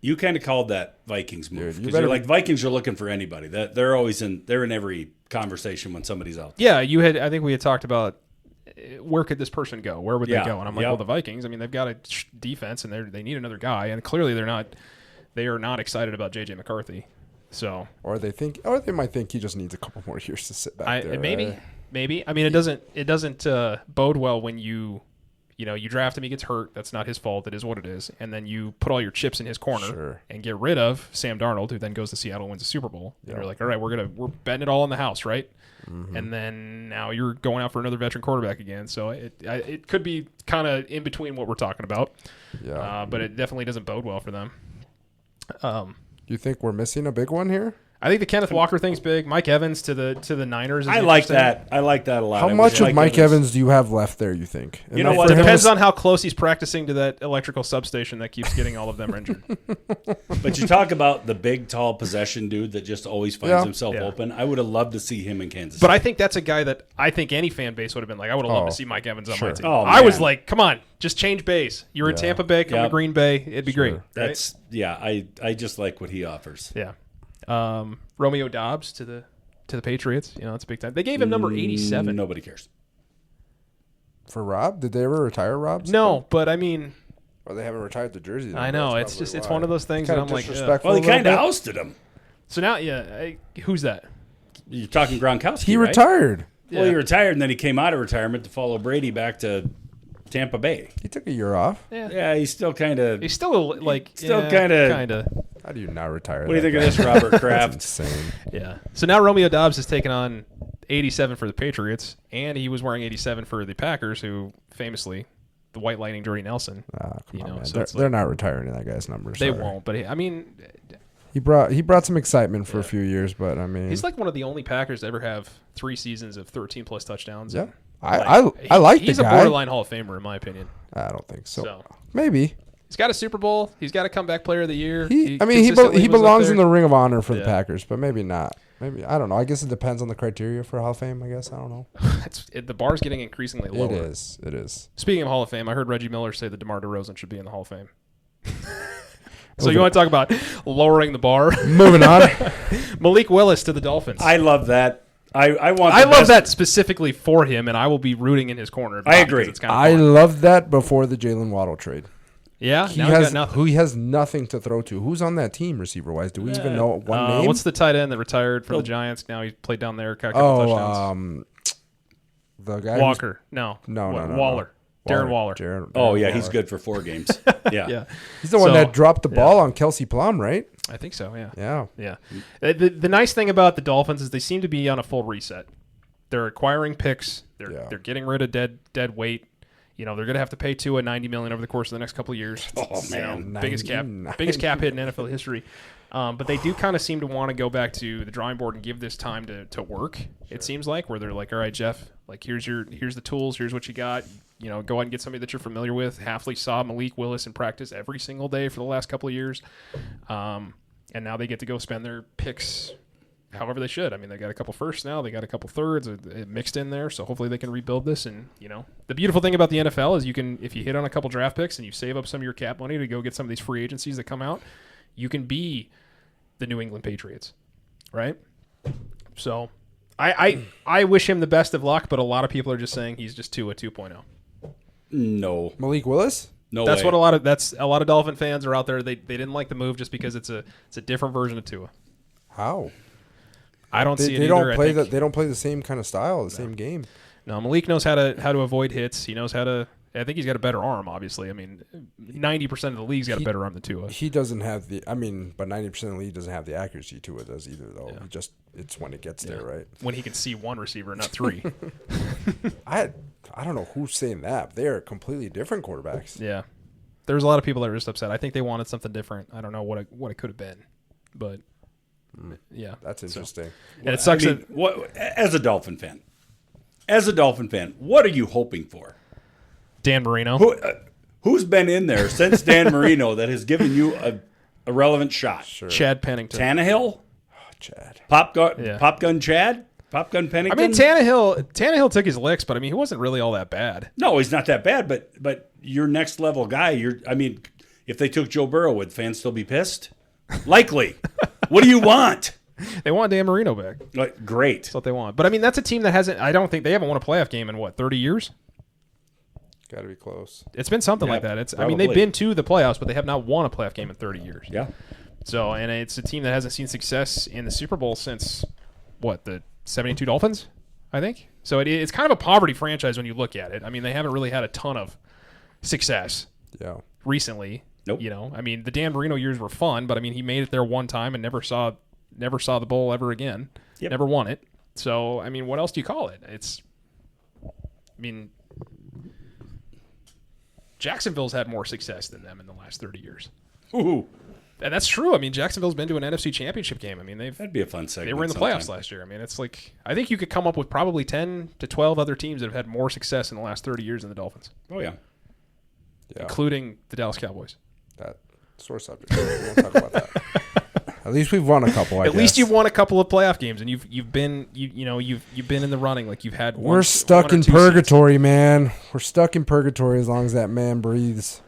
You kind of called that Vikings move because you're like Vikings are looking for anybody. That they're in every conversation when somebody's out there. Yeah, I think we had talked about where could this person go? Where would they go? And I'm like, well, the Vikings. They've got a defense and they need another guy, and clearly they are not excited about JJ McCarthy. So or they might think he just needs a couple more years to sit back there. Maybe. It doesn't bode well when you draft him, he gets hurt. That's not his fault. It is what it is. And then you put all your chips in his corner and get rid of Sam Darnold, who then goes to Seattle and wins a Super Bowl. Yeah. And you're like, all right, we're betting it all on the house, right? Mm-hmm. And then now you're going out for another veteran quarterback again. So it could be kind of in between what we're talking about. Yeah. But it definitely doesn't bode well for them. You think we're missing a big one here? I think the Kenneth Walker thing's big. Mike Evans to the Niners. I like that. I like that a lot. How much of Mike Evans do you have left there, you think? You know what? It depends on how close he's practicing to that electrical substation that keeps getting all of them injured. But you talk about the big, tall possession dude that just always finds himself open. I would have loved to see him in Kansas City. But I think that's a guy that I think any fan base would have been like, I would have loved to see Mike Evans on my team. Oh, I was like, come on, just change base. You're in Tampa Bay, come to Green Bay. It'd be great. That's I just like what he offers. Yeah. Romeo Doubs to the Patriots. It's a big time. They gave him number 87. Nobody cares. For Rob? Did they ever retire Rob's? No, but or they haven't retired the jersey. I know. It's one of those things that I'm like, well, he kind of ousted him. So now, who's that? You're talking Gronkowski. He retired. Well, he retired, and then he came out of retirement to follow Brady back to Tampa Bay. He took a year off. Yeah, he's still kind of. He's still kind of. How do you not retire? What do you think of this, Robert Kraft? That's insane. Yeah. So now Romeo Doubs has taken on 87 for the Patriots, and he was wearing 87 for the Packers, who famously the White Lightning, Jordy Nelson. Come on, man. So They're not retiring that guy's numbers. They won't. But I mean, he brought some excitement for a few years. But I mean, he's like one of the only Packers to ever have 3 seasons of 13+ touchdowns. Yeah, I like the guy. He's a borderline Hall of Famer in my opinion. I don't think so. Maybe. He's got a Super Bowl. He's got a comeback player of the year. He belongs in the Ring of Honor for the Packers, but maybe not. Maybe I don't know. I guess it depends on the criteria for Hall of Fame. I guess I don't know. The bar's getting increasingly lower. It is. Speaking of Hall of Fame, I heard Reggie Miller say that DeMar DeRozan should be in the Hall of Fame. So you want to talk about lowering the bar? Moving on. Malik Willis to the Dolphins. I love that. I love that specifically for him, and I will be rooting in his corner. I agree. It's kind of I loved that before the Jalen Waddle trade. Yeah, he has nothing to throw to. Who's on that team receiver wise? Do we even know one name? What's the tight end that retired for the Giants? Now he played down there. Got a couple touchdowns. The guy Walker. No. Waller. Darren Waller. Darren he's good for 4 games. Yeah. He's the one that dropped the ball on Kelsey Plum, right? I think so. Yeah. The nice thing about the Dolphins is they seem to be on a full reset. They're acquiring picks. They're getting rid of dead weight. They're going to have to pay Tua $90 million over the course of the next couple of years. Oh man, biggest cap hit in NFL history. But they do kind of seem to want to go back to the drawing board and give this time to work. Sure. It seems like where they're like, all right, Jeff, like here's the tools, here's what you got. Go out and get somebody that you're familiar with. Hafley saw Malik Willis in practice every single day for the last couple of years, and now they get to go spend their picks however they should. I mean, they got a couple firsts now. They got a couple thirds mixed in there. So hopefully they can rebuild this. And, the beautiful thing about the NFL is if you hit on a couple draft picks and you save up some of your cap money to go get some of these free agencies that come out, you can be the New England Patriots, right? So I wish him the best of luck, but a lot of people are just saying he's just Tua 2.0. No. Malik Willis? No That's way. what a lot of Dolphin fans are out there. They didn't like the move just because it's a different version of Tua. How? I don't see it they either. They don't play the same kind of style, same game. No, Malik knows how to avoid hits. He knows how to. I think he's got a better arm. Obviously, I mean, 90% of the league's got a better arm than Tua. He doesn't have the. I mean, but 90% of the league doesn't have the accuracy Tua does either, though. Yeah. It's when it gets there, right? When he can see one receiver, not 3. I don't know who's saying that. But they are completely different quarterbacks. Yeah, there's a lot of people that are just upset. I think they wanted something different. I don't know what it could have been, but. Yeah, that's interesting. And it sucks. As a Dolphin fan, what are you hoping for? Dan Marino. Who's been in there since Dan Marino that has given you a relevant shot? Sure. Chad Pennington. Tannehill? Chad. Pop Gun Chad? Pop Gun Pennington? I mean, Tannehill took his licks, but I mean, he wasn't really all that bad. No, he's not that bad, but your next level guy, if they took Joe Burrow, would fans still be pissed? Likely. What do you want? They want Dan Marino back. Great. That's what they want. But I mean, that's a team that hasn't. I don't think they haven't won a playoff game in 30 years. Got to be close. It's been something like that. I mean, they've been to the playoffs, but they have not won a playoff game in 30 years. Yeah. So, and it's a team that hasn't seen success in the Super Bowl since the 72 Dolphins, I think. So it's kind of a poverty franchise when you look at it. I mean, they haven't really had a ton of success. Yeah. Recently. Nope. I mean, the Dan Marino years were fun, but I mean, he made it there one time and never saw the bowl ever again. Yep. Never won it. So, I mean, what else do you call it? Jacksonville's had more success than them in the last 30 years. Ooh. And that's true. I mean, Jacksonville's been to an NFC Championship game. I mean, that'd be a fun segment. They were in the playoffs last year. I mean, it's like I think you could come up with probably 10 to 12 other teams that have had more success in the last 30 years than the Dolphins. Oh yeah. Including the Dallas Cowboys. That sore subject. We won't talk about that. At least we've won a couple. At least you've won a couple of playoff games, and you've been in the running. Like you've had. We're stuck in purgatory, man. We're stuck in purgatory as long as that man breathes.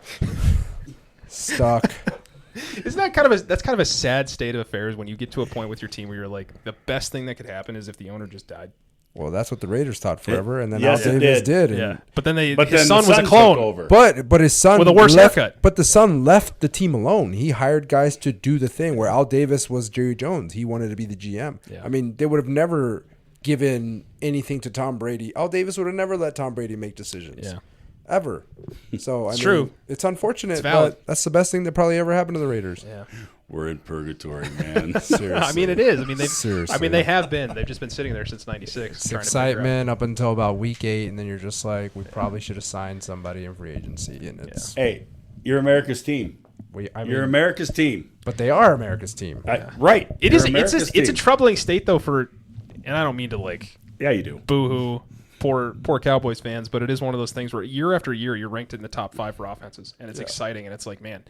Stuck. Isn't that that's kind of a sad state of affairs when you get to a point with your team where you're like, the best thing that could happen is if the owner just died. Well, that's what the Raiders thought forever, and then Al Davis did. Yeah, but then his son was a clone. Over. But his son with a worse haircut. But the son left the team alone. He hired guys to do the thing where Al Davis was Jerry Jones. He wanted to be the GM. Yeah. I mean, they would have never given anything to Tom Brady. Al Davis would have never let Tom Brady make decisions. Yeah. ever. So It's true. It's unfortunate, It's valid. but that's the best thing that probably ever happened to the Raiders. Yeah. We're in purgatory, man. Seriously. I mean, it is. I mean, Seriously. they have been. They've just been sitting there since '96. It's excitement up until about week 8, and then you're just like, we probably should have signed somebody in free agency. And it's Hey, you're America's team. You're America's team. But they are America's team. Right. It You're is. America's It's a team. troubling state though for, and I don't mean to like. Yeah, you do. Boo-hoo, poor Cowboys fans, but it is one of those things where year after year you're ranked in the top 5 for offenses, and it's exciting, and it's like, man,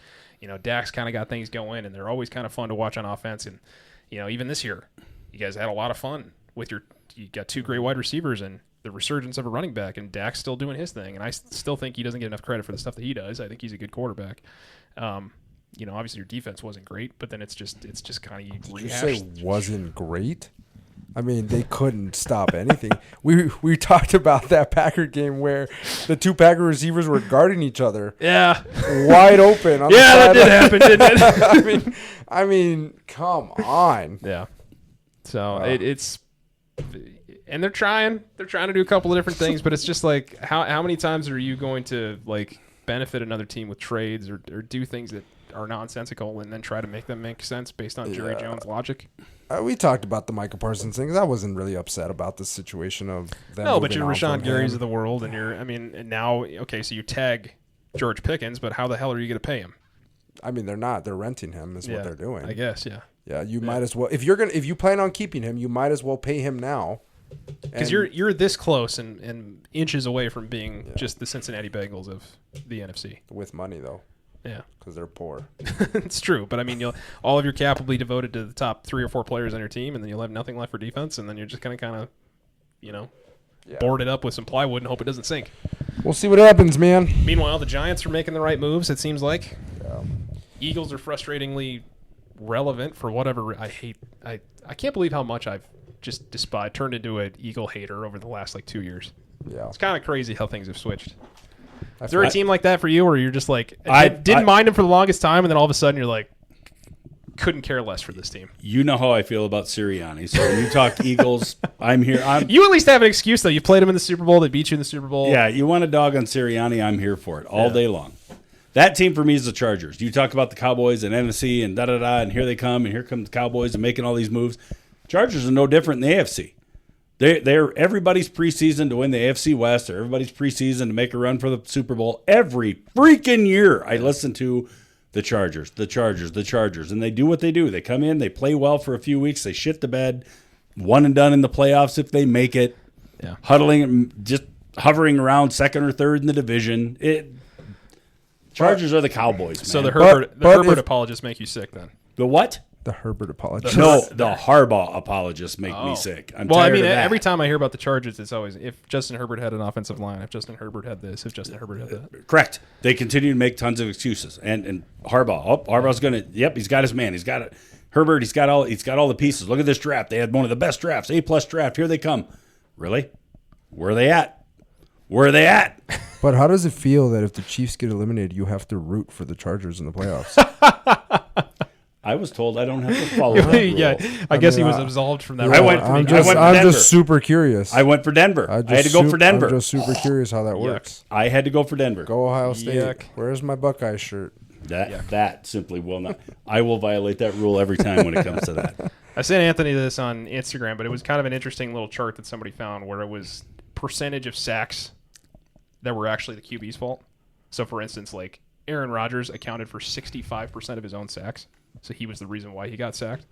Dak's kind of got things going, and they're always kind of fun to watch on offense, and even this year, you guys had a lot of fun with you got 2 great wide receivers and the resurgence of a running back, and Dak's still doing his thing, and I still think he doesn't get enough credit for the stuff that he does. I think he's a good quarterback. Obviously your defense wasn't great, but then it's just kind of rehashed. Did you say wasn't great? I mean, they couldn't stop anything. We talked about that Packer game where the 2 Packer receivers were guarding each other. Yeah. Wide open. On yeah, the that did happen, didn't it? I mean, come on. Yeah. So it's, and they're trying to do a couple of different things, but it's just like, how many times are you going to like benefit another team with trades or do things that are nonsensical and then try to make them make sense based on Jerry Jones logic? We talked about the Micah Parsons thing. I wasn't really upset about the situation of them. No, but you're moving on Rashawn from Garys him. of the world, and and now, okay, so you tag George Pickens, but how the hell are you going to pay him? I mean, they're not. They're renting him is what they're doing. I guess, yeah. Yeah, you might as well. If you plan on keeping him, you might as well pay him now. Because you're this close and inches away from being just the Cincinnati Bengals of the NFC. With money, though. Yeah. Because they're poor. It's true. But, I mean, all of your cap will be devoted to the top 3 or 4 players on your team, and then you'll have nothing left for defense, and then you're just going to kind of, board it up with some plywood and hope it doesn't sink. We'll see what happens, man. Meanwhile, the Giants are making the right moves, it seems like. Yeah. Eagles are frustratingly relevant for whatever. I can't believe how much I've just turned into an Eagle hater over the last, 2 years. Yeah. It's kind of crazy how things have switched. Is there a team like that for you where you're just like, I didn't mind him for the longest time, and then all of a sudden you're like, couldn't care less for this team? You know how I feel about Sirianni. So when you talk Eagles, I'm here. You at least have an excuse, though. You played him in the Super Bowl. They beat you in the Super Bowl. Yeah, you want a dog on Sirianni, I'm here for it all day long. That team for me is the Chargers. You talk about the Cowboys and NFC and da-da-da, and here they come, and here come the Cowboys and making all these moves. Chargers are no different than the AFC. They're everybody's preseason to win the AFC West, or everybody's preseason to make a run for the Super Bowl. Every freaking year I listen to the Chargers, and they do what they do. They come in, they play well for a few weeks, they shit the bed, one and done in the playoffs if they make it, just hovering around second or third in the division. Chargers are the Cowboys, man. So the Herbert apologists make you sick then? The what? The Herbert apologists. No, the Harbaugh apologists make me sick. I'm tired of that. Every time I hear about the Chargers, it's always if Justin Herbert had an offensive line, if Justin Herbert had this, if Justin Herbert had that. Correct. They continue to make tons of excuses. And Harbaugh, Harbaugh's gonna. Yep, he's got his man. He's got it. Herbert, he's got all the pieces. Look at this draft. They had one of the best drafts, A+ draft. Here they come. Really? Where are they at? Where are they at? But how does it feel that if the Chiefs get eliminated, you have to root for the Chargers in the playoffs? I was told I don't have to follow that rule. Yeah, I guess he was absolved from that. I'm just super curious. I went for Denver. I had to go for Denver. I'm just super curious how that works. I had to go for Denver. Go Ohio State. Where's my Buckeye shirt? That simply will not. I will violate that rule every time when it comes to that. I sent Anthony this on Instagram, but it was kind of an interesting little chart that somebody found where it was percentage of sacks that were actually the QB's fault. So, for instance, Aaron Rodgers accounted for 65% of his own sacks. So he was the reason why he got sacked.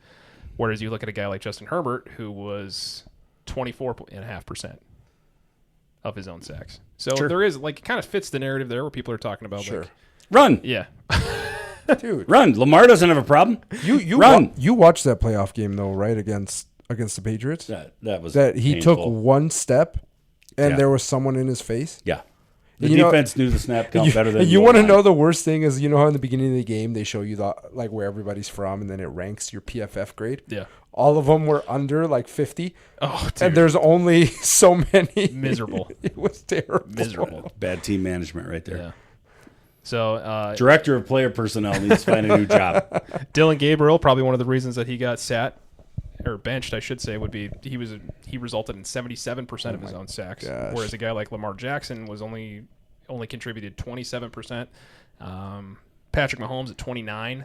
Whereas you look at a guy like Justin Herbert, who was 24.5% of his own sacks. So there is, it kind of fits the narrative there where people are talking about, run. Yeah. Dude. Run. Lamar doesn't have a problem. You run. You watched that playoff game, though, right, against the Patriots? That was that he painful. took one step, and there was someone in his face? Yeah. The defense knew the snap count better than you want to know the worst thing is, how in the beginning of the game they show you where everybody's from, and then it ranks your PFF grade. Yeah, all of them were under 50. Oh, dude. And there's only so many. Miserable. It was terrible. Miserable. Bad team management right there. Yeah. So director of player personnel needs to find a new job. Dylan Gabriel, probably one of the reasons that he got benched, I should say, would be he resulted in 77% of his own sacks, whereas a guy like Lamar Jackson was only only contributed 27%. Patrick Mahomes at 29%.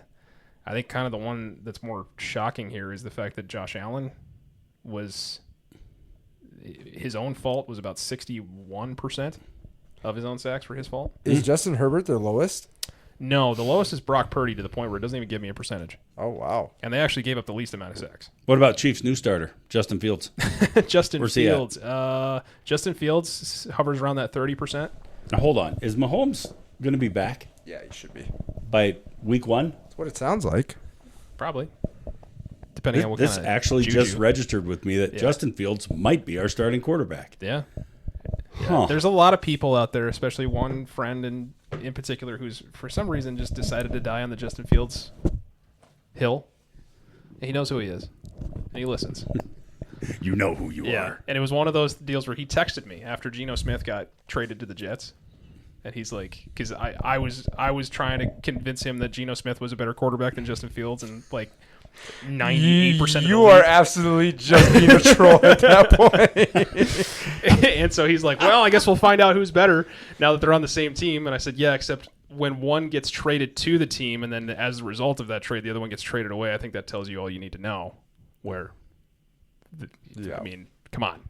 I think kind of the one that's more shocking here is the fact that Josh Allen was his own fault was about 61% of his own sacks were his fault. Is Justin Herbert the lowest? No, the lowest is Brock Purdy to the point where it doesn't even give me a percentage. Oh, wow. And they actually gave up the least amount of sacks. What about Chiefs' new starter, Justin Fields? Justin Where's he at? Fields. Justin Fields hovers around that 30%. Now, hold on. Is Mahomes going to be back Yeah, he should be. by week 1? That's what it sounds like. Probably. Depending on what This kind of actually juju. just registered with me that Justin Fields might be our starting quarterback. Yeah. Huh. There's a lot of people out there, especially one friend in particular who's for some reason just decided to die on the Justin Fields hill. He knows who he is. And he listens. You know who you are. And it was one of those deals where he texted me after Geno Smith got traded to the Jets. And he's like, because I was trying to convince him that Geno Smith was a better quarterback than Justin Fields, and like 98% of the You league. are absolutely just being a troll at that point. And so he's like, well, I guess we'll find out who's better now that they're on the same team. And I said, yeah, except when one gets traded to the team and then as a result of that trade, the other one gets traded away, I think that tells you all you need to know. I mean, come on.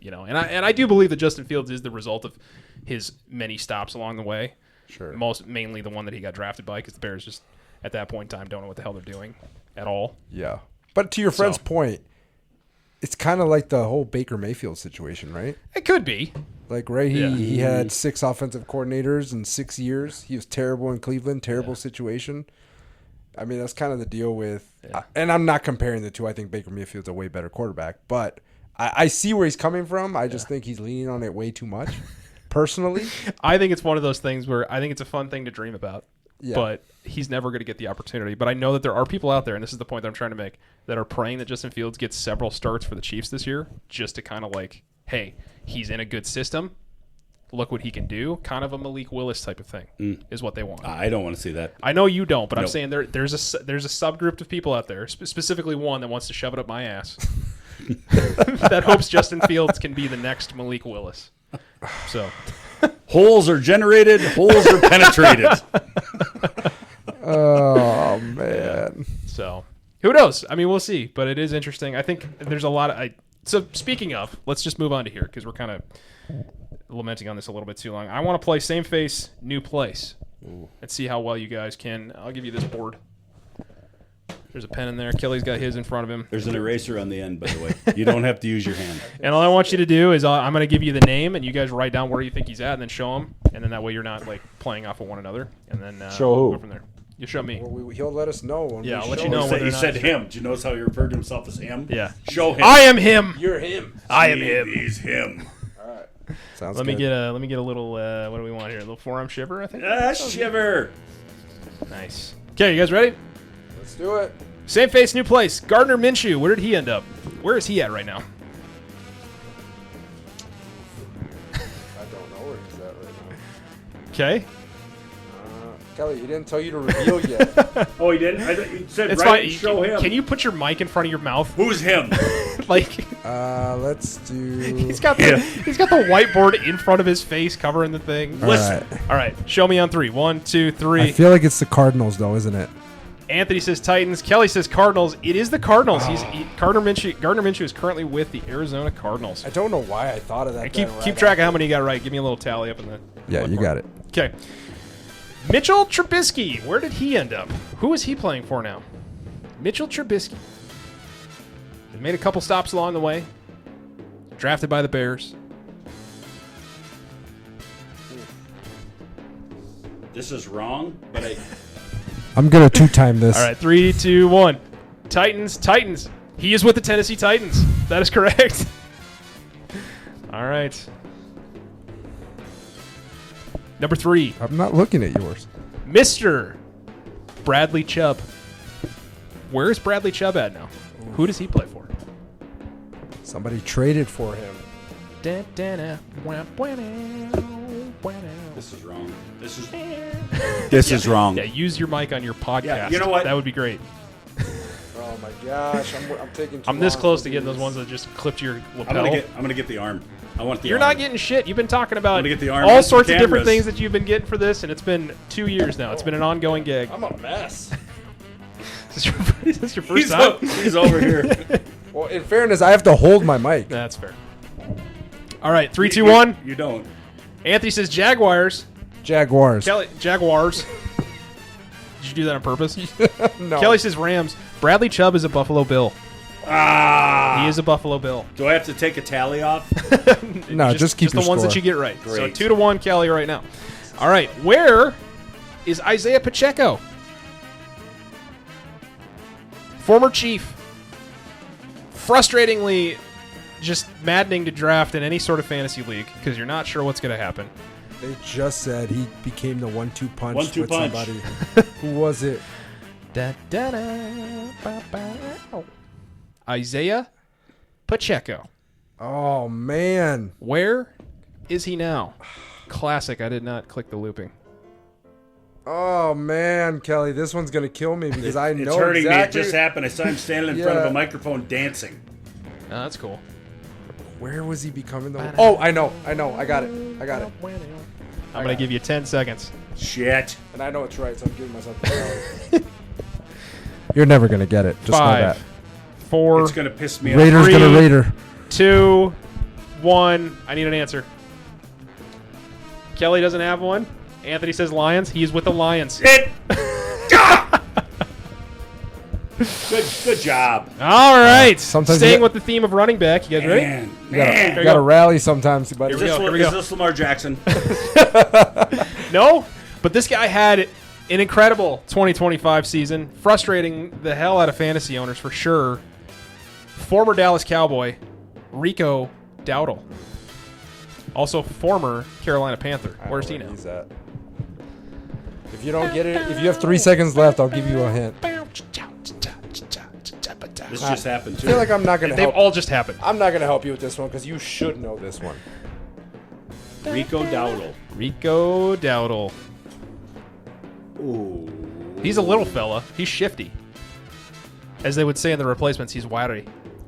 And I do believe that Justin Fields is the result of his many stops along the way. Sure. Mainly the one that he got drafted by, because the Bears just, at that point in time, don't know what the hell they're doing at all. Yeah. But to your friend's point, it's kind of like the whole Baker Mayfield situation, right? It could be. Like, right, he had 6 offensive coordinators in 6 years. He was terrible in Cleveland, terrible situation. I mean, that's kind of the deal with and I'm not comparing the two. I think Baker Mayfield's a way better quarterback. But I see where he's coming from. I just think he's leaning on it way too much, personally. I think it's one of those things where I think it's a fun thing to dream about. Yeah. But he's never going to get the opportunity. But I know that there are people out there, and this is the point that I'm trying to make, that are praying that Justin Fields gets several starts for the Chiefs this year just to kind of like, hey, he's in a good system. Look what he can do. Kind of a Malik Willis type of thing is what they want. I don't want to see that. I know you don't, but I'm saying there's a subgroup of people out there, specifically one that wants to shove it up my ass, that hopes Justin Fields can be the next Malik Willis. So... Holes are generated, holes are penetrated. Oh, man. So, who knows? I mean, we'll see. But it is interesting. I think there's a lot of... So, speaking of, let's just move on to here because we're kind of lamenting on this a little bit too long. I want to play Same Face, New Place. Ooh. Let's see how well you guys can... I'll give you this board. There's a pen in there. Kelly's got his in front of him. There's an eraser on the end, by the way. You don't have to use your hand. And all I want you to do is I'm going to give you the name, and you guys write down where you think he's at, and then show him. And then that way you're not like playing off of one another. And then show who? We'll go from there. You show me. Well, he'll let us know. When I'll let show you know. He said him. Do you notice how he referred to himself as him? Yeah. Show him. I am him. You're him. I am him. He's him. All right. Sounds Let good. me get a little. What do we want here? A little forearm shiver, I think. Shiver. Nice. Okay, you guys ready? Let's do it. Same Face, New Place. Gardner Minshew. Where did he end up? Where is he at right now? I don't know where he's at right now. Okay. Kelly, he didn't tell you to reveal yet. Oh, he didn't? I thought you said It's right fine. show him. Can you put your mic in front of your mouth? Who's him? Like Let's do... he's got the whiteboard in front of his face covering the thing. Listen. All right. Show me on 3. 1, 2, 3. I feel like it's the Cardinals, though, isn't it? Anthony says Titans. Kelly says Cardinals. It is the Cardinals. Gardner Minshew is currently with the Arizona Cardinals. I don't know why I thought of that. Keep track of how many you got right. Give me a little tally up in the. Yeah, you got it. Okay. Mitchell Trubisky. Where did he end up? Who is he playing for now? Mitchell Trubisky. He made a couple stops along the way. Drafted by the Bears. This is wrong, but I'm going to 2-time this. All right, 3, 2, 1. Titans. He is with the Tennessee Titans. That is correct. All right. Number 3. I'm not looking at yours. Mr. Bradley Chubb. Where is Bradley Chubb at now? Who does he play for? Somebody traded for him. this is wrong. This is wrong. Yeah, use your mic on your podcast. Yeah, you know what? That would be great. Oh my gosh, I'm taking. I'm this close to getting those ones that just clipped your lapel. I'm gonna get the arm. I want the You're arm. not getting shit. You've been talking about gonna get the arm all and some sorts of different canvas. things that you've been getting for this, and it's been 2 years now. It's been an ongoing gag. I'm a mess. Is this your first time? He's over here. Well, in fairness, I have to hold my mic. That's fair. All right, 3, 2, 1. You don't. Anthony says Jaguars. Jaguars. Kelly, Jaguars. Did you do that on purpose? No. Kelly says Rams. Bradley Chubb is a Buffalo Bill. He is a Buffalo Bill. Do I have to take a tally off? No, just keep the your ones score. that you get right. So Great. 2-1 Kelly right now. All right, where is Isaiah Pacheco? Former Chief. Frustratingly just maddening to draft in any sort of fantasy league because you're not sure what's going to happen. They just said he became the 1-2 punch 1-2 with punch. somebody. Who was it? Isaiah Pacheco. Oh, man. Where is he now? Classic. I did not click the looping. Oh, man, Kelly. This one's going to kill me because I know It's hurting exactly. me. It just happened. I saw him standing in front of Yeah. a microphone dancing. Oh, that's cool. Where was he becoming the... Oh, I know. I got it. I'm going to give you 10 seconds. Shit. And I know it's right, so I'm giving myself the You're never going to get it. Just know 5, that. 4, It's going to piss me Raiders off. going to 3. Raider. 2, 1. I need an answer. Kelly doesn't have one. Anthony says Lions. He's with the Lions. Good job. All right. sometimes Staying you- with the theme of running back. You guys ready? Man. You got to rally sometimes, but Is Here we go. this Lamar Jackson? No, but this guy had an incredible 2025 season, frustrating the hell out of fantasy owners for sure. Former Dallas Cowboy, Rico Dowdle. Also former Carolina Panther. Where's he now? He's at. If you don't get it, if you have 3 seconds left, I'll give you a hint. This just happened, I too. feel like I'm not going to They've help. all just happened. I'm not going to help you with this one because you should know this one. Rico Dowdle. Rico Dowdle. Ooh. He's a little fella. He's shifty. As they would say in the replacements, he's wiry.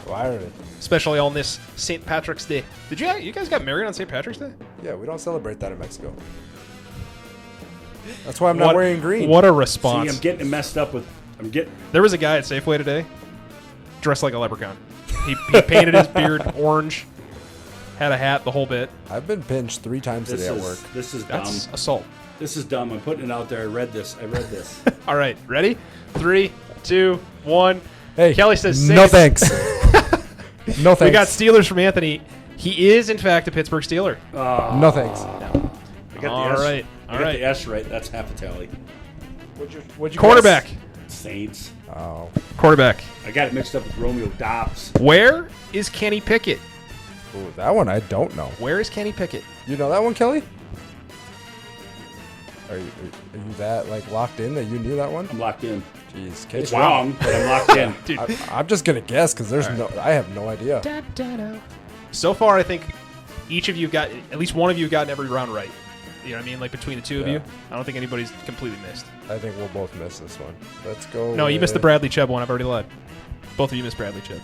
Why are they? Especially on this St. Patrick's Day. Did you guys got married on St. Patrick's Day? Yeah, we don't celebrate that in Mexico. That's why I'm not wearing green. What a See, response. I'm getting messed up with... There was a guy at Safeway today dressed like a leprechaun. He painted his beard orange, had a hat, the whole bit. I've been pinched 3 times today at work. This is dumb. That's assault. This is dumb. I'm putting it out there. I read this. All right, ready? 3, 2, 1. Hey, Kelly says no safe. thanks. No thanks. We got Steelers from Anthony. He is, in fact, a Pittsburgh Steeler. No thanks. I got All the S. right. I got the S right. That's half a tally. What'd you Quarterback. guess? Saints. Oh. Quarterback. I got it mixed up with Romeo Dobbs. Where is Kenny Pickett? Ooh, that one I don't know. Where is Kenny Pickett? You know that one, Kelly? Are you that like locked in that you knew that one? I'm locked in. Jeez, It's wrong, but I'm locked in. Dude. I'm just gonna guess because there's I have no idea. So far, I think each of you got, at least one of you gotten every round right. You know what I mean? Like between the two of you. I don't think anybody's completely missed. I think we'll both miss this one. Let's go. No, you missed the with- Bradley Chubb one. I've already led. Both of you missed Bradley Chubb.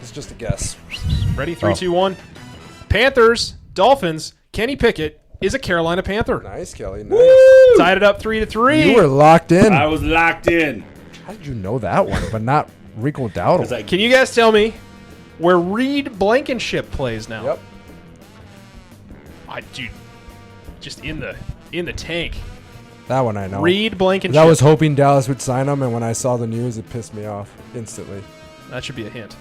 It's just a guess. Ready? 3, 2, 1. Panthers, Dolphins. Kenny Pickett is a Carolina Panther. Nice, Kelly. Nice. Tied it up 3-3. You were locked in. I was locked in. How did you know that one, but not Rico Dowdle? Can you guys tell me where Reed Blankenship plays now? Yep. Dude, just in the tank. That one I know. Reed Blankenship. I was hoping Dallas would sign him, and when I saw the news, it pissed me off instantly. That should be a hint.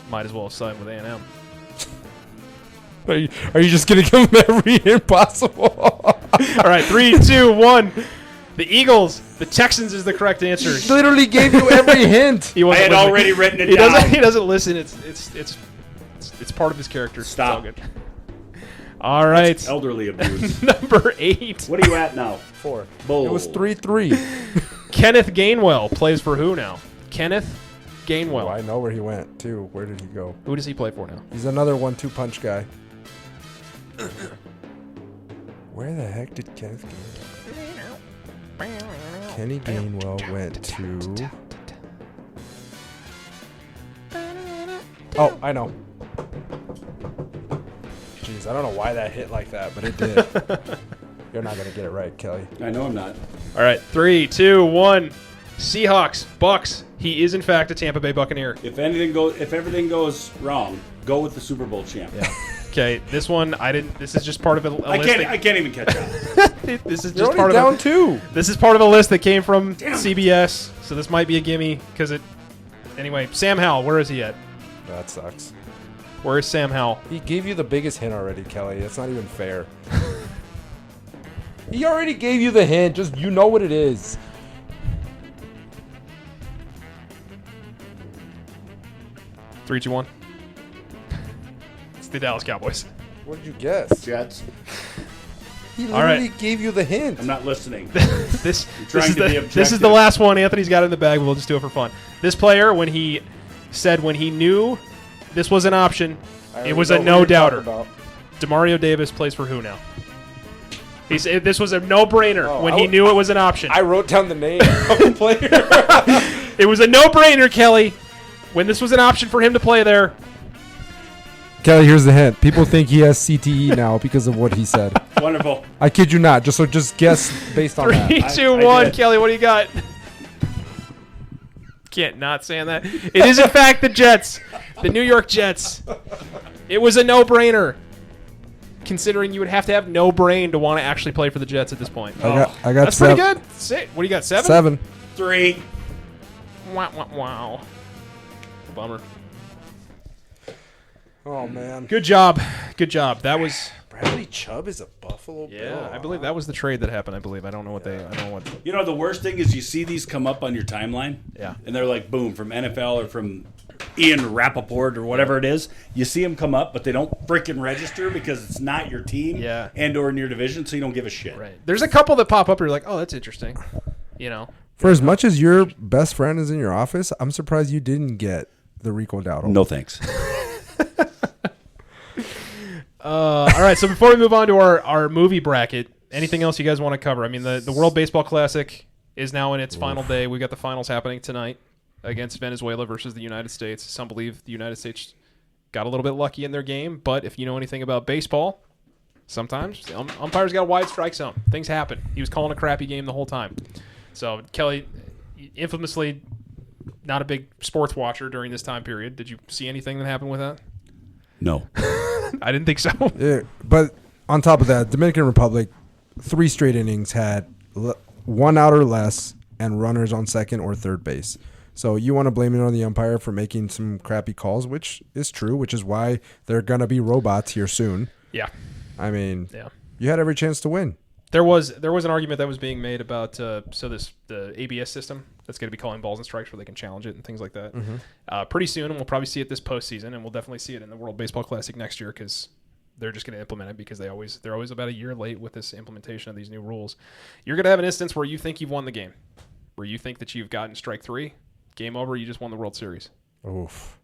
Might as well sign with A&M. Are you just gonna give him every hint possible? All right, 3, 2, 1. The Eagles. The Texans is the correct answer. He literally gave you every hint. He I wasn't had listening. already written it He down. doesn't. He doesn't listen. It's part of his character. Stop. It's all good. All right. Elderly abuse. Number 8. What are you at now? 4. Bull. It was 3-3. Kenneth Gainwell plays for who now? Kenneth Gainwell. Oh, I know where he went too. Where did he go? Who does he play for now? He's another 1-2 punch guy. Where the heck did Kenneth Gainwell? Kenny Gainwell went to. Oh, I know. Jeez, I don't know why that hit like that, but it did. You're not going to get it right, Kelly. I know I'm not. All right, 3, 2, 1. Seahawks, Bucks. He is in fact a Tampa Bay Buccaneer. If everything goes wrong, go with the Super Bowl champ. Yeah. Okay, this one I didn't. This is just part of a list. I can't even catch up. This is You're just part of down two. This is part of a list that came from CBS, so this might be a gimme because it. Anyway, Sam Howell, where is he at? That sucks. Where is Sam Howell? He gave you the biggest hint already, Kelly. That's not even fair. He already gave you the hint. Just you know what it is. Three, two, one. It's the Dallas Cowboys. What did you guess? Jets. He All right. literally gave you the hint. I'm not listening. This trying is to be the objective. last one. Anthony's got it in the bag. We'll just do it for fun. This player, when he knew this was an option, it was a no-doubter. Demario Davis plays for who now? He said this was a no-brainer when he knew it was an option. I wrote down the name of the player. It was a no-brainer, Kelly, when this was an option for him to play there. Kelly, here's the hint. People think he has CTE now because of what he said. Wonderful. I kid you not. Just guess based on that. 3, 2, 1. Kelly, what do you got? Can't not saying that. It is, in fact, the Jets. The New York Jets. It was a no-brainer, considering you would have to have no brain to want to actually play for the Jets at this point. I got That's pretty good. What do you got, 7? 7. 3. Wow. Bummer. Oh, man. Good job. That was... Bradley Chubb is a Buffalo Bill. Yeah, I believe that was the trade that happened. I don't know what they... You know, the worst thing is you see these come up on your timeline. Yeah. And they're like, boom, from NFL or from Ian Rappaport or whatever it is. You see them come up, but they don't freaking register because it's not your team and or in your division, so you don't give a shit. Right. There's a couple that pop up where you're like, oh, that's interesting. You know? For as much as your best friend is in your office, I'm surprised you didn't get the Rico Dowdle. No thanks. All right, so before we move on to our movie bracket, anything else you guys want to cover? I mean, the World Baseball Classic is now in its final day. We've got the finals happening tonight against Venezuela versus the United States. Some believe the United States got a little bit lucky in their game, but if you know anything about baseball, sometimes the umpire's got a wide strike zone. Things happen. He was calling a crappy game the whole time. So, Kelly, infamously not a big sports watcher during this time period. Did you see anything that happened with that? No. I didn't think so. Yeah, but on top of that, Dominican Republic, 3 straight innings had 1 out or less and runners on second or third base. So you want to blame it on the umpire for making some crappy calls, which is true, which is why they're going to be robots here soon. Yeah. I mean, you had every chance to win. There was an argument that was being made about the ABS system that's going to be calling balls and strikes where they can challenge it and things like that. Mm-hmm. Pretty soon, and we'll probably see it this postseason, and we'll definitely see it in the World Baseball Classic next year because they're just going to implement it because they're always about a year late with this implementation of these new rules. You're going to have an instance where you think you've won the game, where you think that you've gotten strike 3, game over, you just won the World Series. Oof.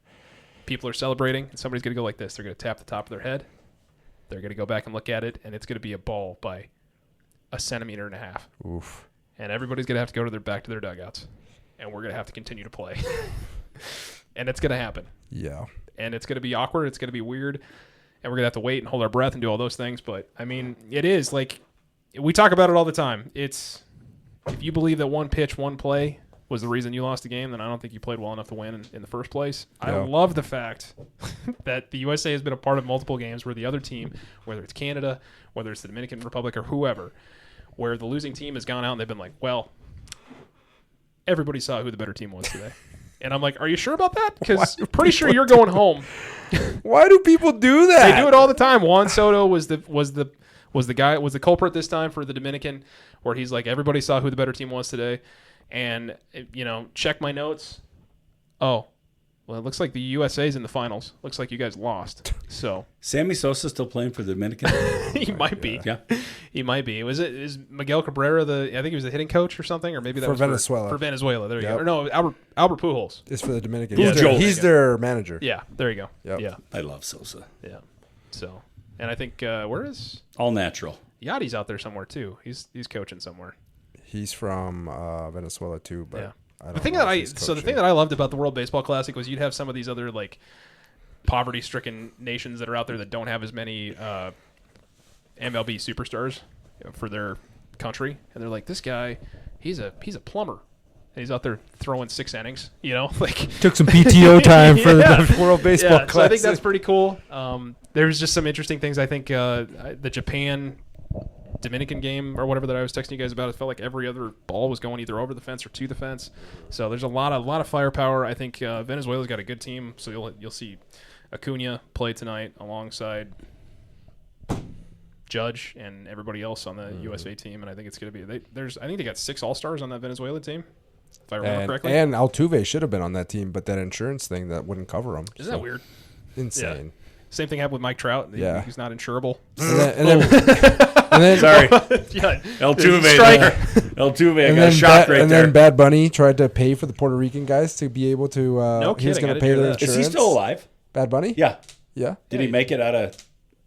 People are celebrating, and somebody's going to go like this. They're going to tap the top of their head. They're going to go back and look at it, and it's going to be a ball by 1.5 centimeters. Oof. And everybody's going to have to go back to their dugouts. And we're going to have to continue to play. And it's going to happen. Yeah. And it's going to be awkward. It's going to be weird. And we're going to have to wait and hold our breath and do all those things. But, I mean, it is. Like, we talk about it all the time. It's, if you believe that one pitch, one play was the reason you lost the game, then I don't think you played well enough to win in the first place. Yeah. I love the fact that the USA has been a part of multiple games where the other team, whether it's Canada, whether it's the Dominican Republic or whoever, where the losing team has gone out and they've been like, well, everybody saw who the better team was today. And I'm like, are you sure about that? Because I'm pretty sure you're going home. Why do people do that? They do it all the time. Juan Soto was the culprit this time for the Dominican, where he's like, everybody saw who the better team was today. And, check my notes. Oh, well, it looks like the USA's in the finals. Looks like you guys lost. So Sammy Sosa's still playing for the Dominican? He might be. Yeah. He might be. Is Miguel Cabrera I think he was the hitting coach or something? Or maybe that for was Venezuela. For Venezuela. There you go. Or no, Albert Pujols. It's for the Dominican. Yeah, He's their manager. Yeah, there you go. Yep. Yeah. I love Sosa. Yeah. So, and I think, where is? All natural. Yachty's out there somewhere too. He's coaching somewhere. He's from Venezuela too, but yeah. I don't the thing know that if he's the thing that I loved about the World Baseball Classic was you'd have some of these other like poverty-stricken nations that are out there that don't have as many MLB superstars for their country, and they're like, this guy, he's a plumber. And he's out there throwing 6 innings, like took some PTO time for the World Baseball Classic. So I think that's pretty cool. There's just some interesting things. I think the Japan Dominican game or whatever that I was texting you guys about, it felt like every other ball was going either over the fence or to the fence. So there's a lot of firepower. I think Venezuela's got a good team, so you'll see Acuna play tonight alongside Judge and everybody else on the USA team, and I think it's going to be I think they got 6 All-Stars on that Venezuela team, if I remember correctly. And Altuve should have been on that team, but that insurance thing that wouldn't cover him. Isn't that weird? Insane. Yeah. Same thing happened with Mike Trout. Yeah. He's not insurable. And then Sorry. Yeah. Altuve, I got a shock right and there. then Bad Bunny tried to pay for the Puerto Rican guys to be able to. No he was kidding, going I to didn't pay hear their that. insurance. Is he still alive? Bad Bunny? Yeah. Yeah. Did he make it out of?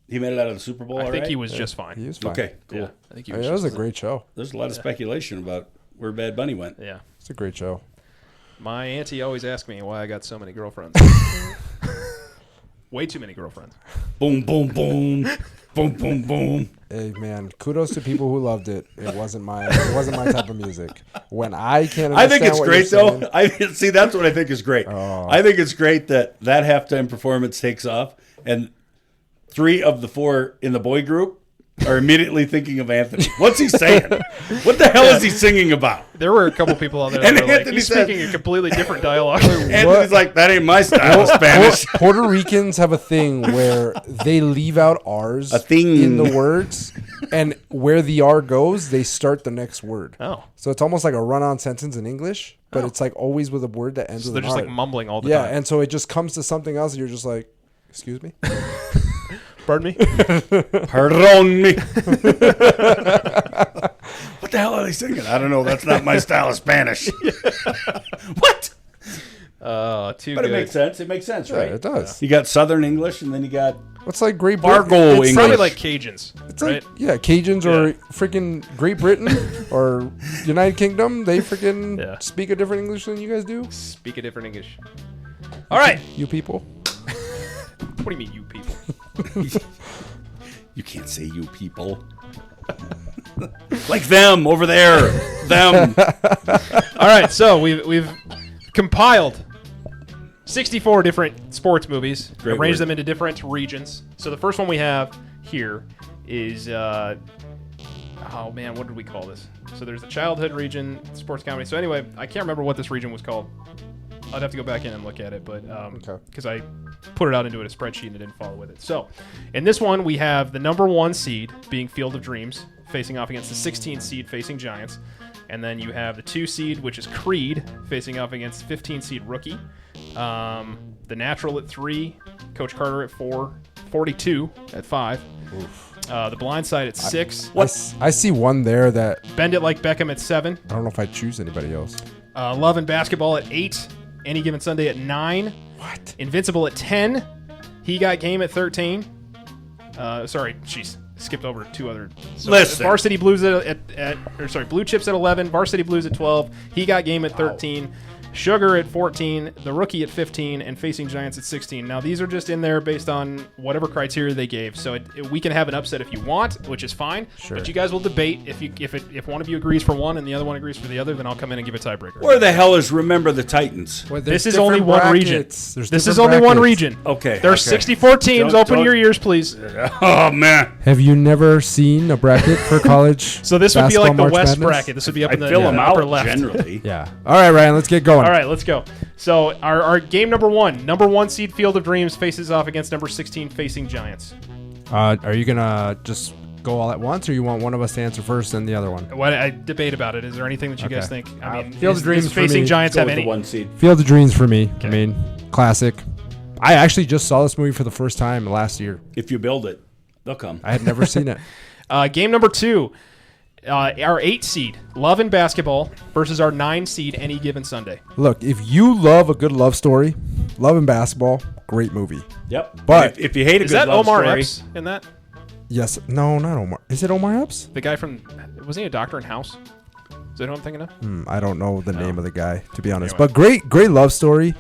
He made it out of the Super Bowl. I think right? he was just fine. He was fine. Okay, cool. Yeah, I think he I was. mean, that was a great show. There's a lot of speculation about where Bad Bunny went. Yeah. It's a great show. My auntie always asked me why I got so many girlfriends. Way too many girlfriends. Boom, boom, boom, boom, boom, boom. Hey man, kudos to people who loved it. It wasn't my type of music. When I can't understand I think it's what great you're saying, though. I see that's what I think is great. Oh. I think it's great that halftime performance takes off, and 3 of the 4 in the boy group are immediately thinking of Anthony. What's he saying? What the hell is he singing about? There were a couple people out there And that were like, Anthony he's said- speaking a completely different dialogue. Anthony's like, that ain't my style of Spanish. Puerto Ricans have a thing where they leave out R's A thing. in the words, and where the R goes, they start the next word. Oh. So it's almost like a run-on sentence in English, but it's like always with a word that ends So with they're an just R. like mumbling all the Yeah, time. and so it just comes to something else, and you're just like, excuse me? Pardon me? Pardon me. What the hell are they singing? I don't know. That's not my style of Spanish. What? Too But good. it makes sense. It makes sense, Yeah, right? it does. You got Southern English, and then you got What's like Great Fargo Britain? It's English. Probably like Cajuns, It's right? like, yeah, Cajuns or Yeah. freaking Great Britain or United Kingdom. They freaking Yeah. speak a different English than you guys do. Speak a different English. All right. You people. What do you mean, you people? You can't say you people. Like them over there. Them. All right, so we've compiled 64 different sports movies, Great arranged word. them into different regions. So the first one we have here is, oh man, what did we call this? So there's the childhood region, sports comedy. So anyway, I can't remember what this region was called. I'd have to go back in and look at it, but because I put it out into a spreadsheet and it didn't follow with it. So in this one, we have the number 1 seed being Field of Dreams, facing off against the 16 seed facing Giants. And then you have the 2 seed, which is Creed, facing off against 15 seed Rookie. The Natural at 3, Coach Carter at 4, 42 at 5. The Blind Side at 6. I see one there that Bend It Like Beckham at 7. I don't know if I'd choose anybody else. Love and Basketball at 8. Any Given Sunday at 9. What? Invincible at 10. He Got Game at 13. Sorry, jeez. Skipped over 2 other. So Listen. Varsity Blues Blue Chips at 11. Varsity Blues at 12. He Got Game at 13. Sugar at 14, The Rookie at 15, and Facing Giants at 16. Now, these are just in there based on whatever criteria they gave. So we can have an upset if you want, which is fine. Sure. But you guys will debate. If one of you agrees for one and the other one agrees for the other, then I'll come in and give a tiebreaker. Where the hell is Remember the Titans? Well, This there's is only different one region. brackets. There's This is different only one brackets. region. Okay. There are 64 teams. Open your ears, please. Oh, man. Have you never seen a bracket for college? So this would be like the basketball March West Madness? bracket. This would be up I in the fill them upper out left. generally. Yeah. All right, Ryan, let's get going. All right, let's go. So our game number 1, number 1 seed Field of Dreams faces off against number 16 Facing Giants. Are you gonna just go all at once, or you want one of us to answer first and the other one? What I debate about it. Is there anything that you guys Okay. think? I mean, Field of Dreams does for Facing me. Giants Go have with the any? 1 seed. Field of Dreams for me. Okay. I mean, classic. I actually just saw this movie for the first time last year. If you build it, they'll come. I had never seen it. Game number 2, our 8 seed Love and Basketball versus our 9 seed Any Given Sunday. Look, if you love a good love story, Love and Basketball, great movie. Yep. But- if you hate a Is good that love Omar story, Epps in that? Yes. No, not Omar. Is it Omar Epps? The guy from wasn't he a doctor in House? Is that who I'm thinking of? I don't know the name of the guy, to be honest. Anyway. But great love story.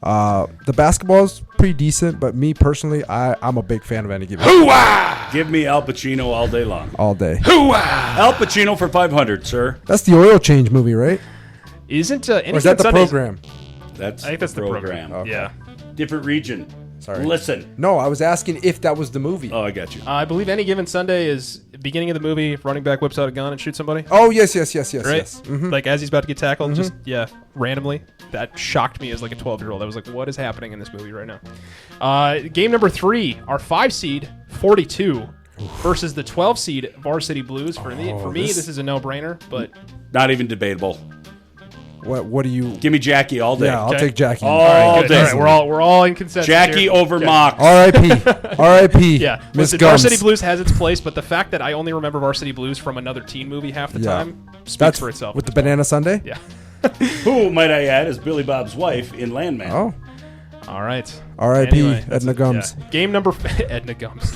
The basketball is pretty decent, but me personally, I'm a big fan of Any Given Hoo-ah! Give me Al Pacino all day long. all day. Hoo-ah! Al Pacino for 500, sir. That's the oil change movie, right? Isn't Or is that the Sunday's- program? That's I think that's the program. Okay. Yeah. Different region. Sorry. Listen. No, I was asking if that was the movie. Oh, I got you. I believe Any Given Sunday is beginning of the movie. Running back whips out a gun and shoots somebody. Oh, yes. Right? Mhm. Like as he's about to get tackled, just randomly. That shocked me as like a 12-year-old. I was like, what is happening in this movie right now? Game number 3, our 5 seed 42 versus the 12 seed Varsity Blues. For me, this is a no-brainer, but Not even debatable. What do you? Give me Jackie all day. Yeah, I'll take Jackie. All good. day. All right, we're all in consensus. Jackie here. over Mox. R.I.P. R.I.P. Yeah, Miss listen, Gums. Varsity Blues has its place, but the fact that I only remember Varsity Blues from another teen movie half the time speaks That's for itself. with the Banana Sundae. Yeah. Who, might I add, is Billy Bob's wife in Landman. Oh, All right. R.I.P. Anyway, that's Edna it. Gums. Yeah. Game number Edna Gums.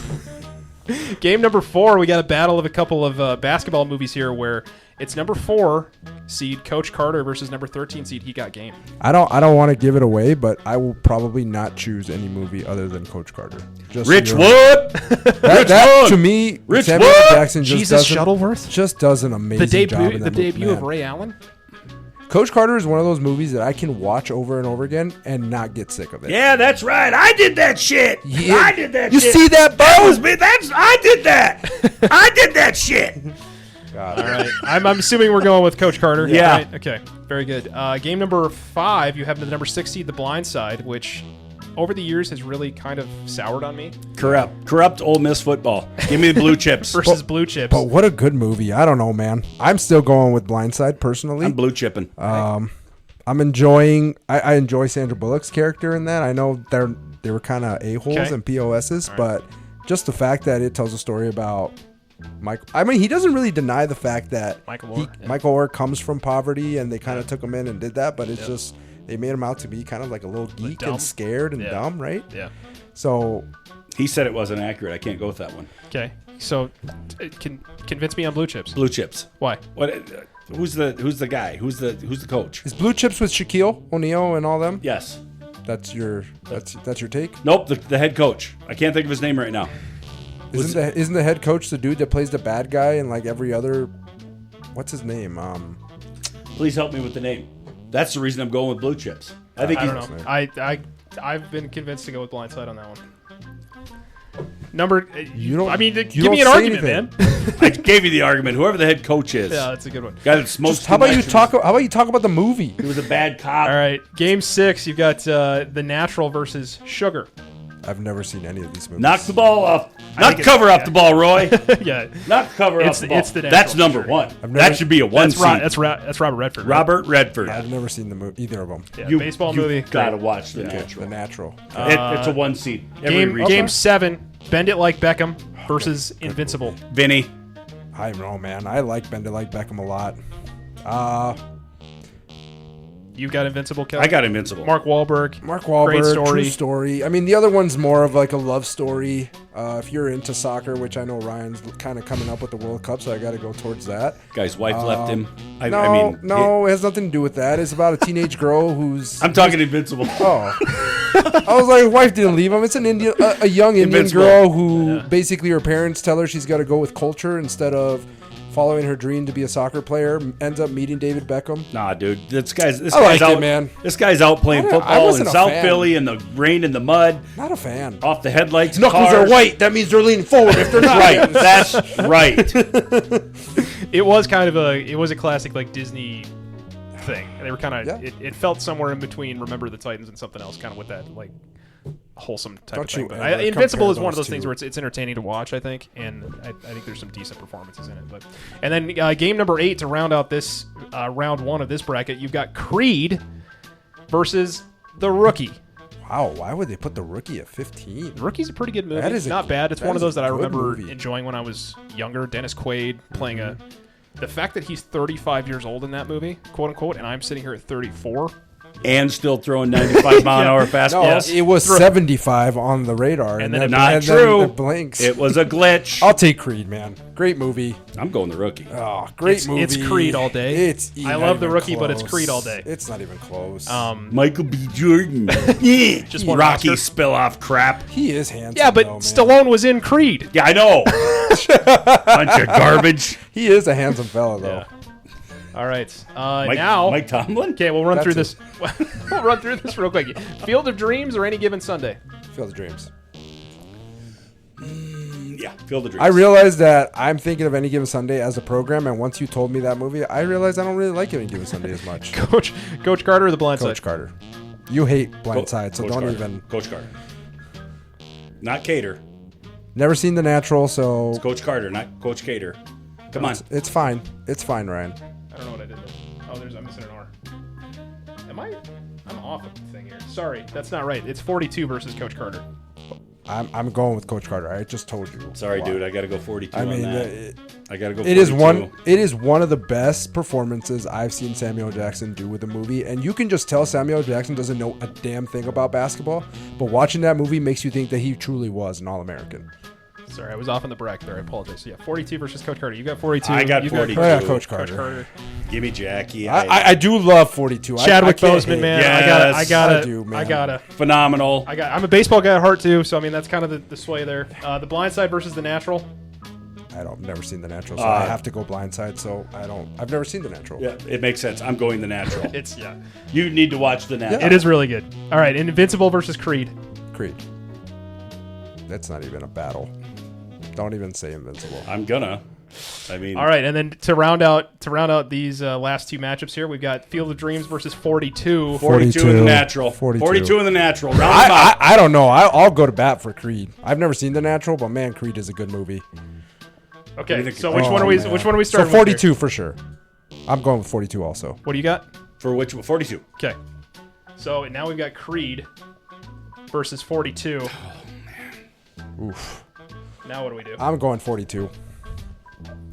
Game number 4, we got a battle of a couple of basketball movies here where it's number 4 seed Coach Carter versus number 13 seed He Got Game. I don't want to give it away, but I will probably not choose any movie other than Coach Carter. Just Rich so Wood. that to me, Rich Samuel Wood. Jackson just Jesus doesn't, Shuttleworth. just does an amazing job in The that debut movie, of man. Ray Allen. Coach Carter is one of those movies that I can watch over and over again and not get sick of it. Yeah, that's right. I did that shit. Yeah. I did that You shit. see that, That Bo? was me. I did that. I did that shit. All right. I'm assuming we're going with Coach Carter. Yeah. Right? Okay. Very good. Game number 5, you have the number 6 seed The Blind Side, which over the years has really kind of soured on me. Corrupt Ole Miss football. Give me the blue chips. Versus Blue Chips. But what a good movie. I don't know, man. I'm still going with Blindside personally. I'm blue chipping. I'm enjoying. I enjoy Sandra Bullock's character in that. I know they were kind of a-holes Okay. and POSs, but just the fact that it tells a story about Michael. I mean, he doesn't really deny the fact that Michael Orr comes from poverty, and they kind of took him in and did that. But it's just they made him out to be kind of like a little geek and scared and dumb, right? Yeah. So He said it wasn't accurate. I can't go with that one. Okay. So convince me on Blue Chips. Blue chips. Why? What? Who's the guy? Who's the coach? is Blue Chips with Shaquille O'Neal and all them? Yes. That's your take. Nope. The head coach. I can't think of his name right now. Isn't the head coach the dude that plays the bad guy in like every other? What's his name? Please help me with the name. That's the reason I'm going with blue chips. I think I he's don't know. I've been convinced to go with Blindside on that one. Number, You don't. I mean, you give don't me an say argument, anything. man. I gave you the argument. Whoever the head coach is. Yeah, that's a good one. Guy that smokes. How about you talk? How about you talk about the movie? He was a bad cop. All right, Game 6, you've got The Natural versus Sugar. I've never seen any of these movies. Knock the ball off. Knock cover off the ball, Roy. Yeah, Knock cover off the ball. it's The Natural That's for number sure. one. never- That should be a one seed. that's Robert Redford. right? Robert Redford. I've never seen either of them. Yeah, You baseball you movie. Gotta Great. watch The Okay, Natural. The Natural. It's a one seed. Every region. Game 7, Bend It Like Beckham versus Invincible. Vinny. I don't know, man. I like Bend It Like Beckham a lot. You got Invincible, Kelly? I got Invincible. Mark Wahlberg. Mark Wahlberg, Great story. true story. I mean, the other one's more of like a love story. If you're into soccer, which I know Ryan's kind of coming up with the World Cup, so I got to go towards that. Guy's wife left him. I No, mean, it has nothing to do with that. It's about a teenage girl who's. I'm talking Invincible. Oh, I was like, wife didn't leave him. It's an Indian, a young Indian Invincible. girl who basically her parents tell her she's got to go with culture instead of following her dream to be a soccer player. Ends up meeting David Beckham. Nah, dude. This guy's I liked out, it, man. This guy's out playing I football in wasn't a South fan. Philly in the rain and the mud, Not a fan. off the headlights. Knuckles cars. are white. That means they're leaning forward. If they're not, Right. That's right. It was kind of a classic like Disney thing. They were kind of Yeah. it felt somewhere in between Remember the Titans and something else, kind of with that like wholesome type Don't of thing. you But ever Invincible compare is one of those those things two. where it's entertaining to watch, I think, and I think there's some decent performances in it. But and then game number 8 to round out this round 1 of this bracket, you've got Creed versus The Rookie. Wow, why would they put The Rookie at 15? The Rookie's a pretty good movie. That is not bad. It's one of those that I good remember movie. enjoying when I was younger. Dennis Quaid playing the fact that he's 35 years old in that movie, quote unquote, and I'm sitting here at 34 and still throwing 95-mile-an-hour No, fastballs. it was 75 on the radar, And then it- Not and true. Then it blinks. It was a glitch. I'll take Creed, man. Great movie. I'm going the rookie. Oh, great movie. It's Creed all day. It's I not love The even Rookie, but it's close. Creed all day. It's not even close. Michael B. Jordan. Yeah. Just one Rocky Oscar. spill-off crap. he is handsome. Yeah, but though, man. Stallone was in Creed. Yeah, I know. Bunch of garbage. He is a handsome fella, though. Yeah. All right. Mike Tomlin? Okay, we'll run through That's this. We'll run through this real quick. Field of Dreams or Any Given Sunday? Field of Dreams. Yeah, Field of Dreams. I realized that I'm thinking of Any Given Sunday as a program, and once you told me that movie, I realized I don't really like Any Given Sunday as much. Coach Carter or The Blind Coach Side? Carter. You hate Blindside, so Coach don't Carter. even. Coach Carter. Not Cater. Never seen The Natural, so It's Coach Carter, not Coach Cater. Come on. it's fine. It's fine, Ryan. I don't know what I did there. Oh, I'm missing an R. I'm off of the thing here. Sorry, that's not right. It's 42 versus Coach Carter. I'm going with Coach Carter. I just told you. Sorry, why. dude. I got to go 42 I on mean, that. I got to go 42. it is one of the best performances I've seen Samuel Jackson do with a movie, and you can just tell Samuel Jackson doesn't know a damn thing about basketball, but watching that movie makes you think that he truly was an All-American. Sorry, I was off in the bracket there. I apologize. So yeah, 42 versus Coach Carter. You got 42. I got you 42. Oh, yeah, Coach Coach Carter. Carter. Give me Jackie. I do love 42. Chadwick I can't Boseman, hate- man. Yes. I do, man. I gotta. Phenomenal. I'm a baseball guy at heart too, so I mean that's kind of the sway there. The Blind Side versus The Natural. I've never seen The Natural, so I have to go Blindside. So I've never seen The Natural. Yeah, it makes sense. I'm going the natural. It's yeah. You need to watch the natural. It is really good. All right, Invincible versus Creed. Creed. That's not even a battle. Don't even say Invincible. I'm gonna. I mean, All right, and then to round out these last two matchups here, we've got Field of Dreams versus 42. 42 in the natural. 42 in the natural. Round them out. I don't know. I'll go to bat for Creed. I've never seen The Natural, but man, Creed is a good movie. Okay, so which one are we starting So with 42 here? for sure. I'm going with 42 also. What do you got? For which one? 42. Okay. So now we've got Creed versus 42. Oof. Now what do we do? I'm going 42.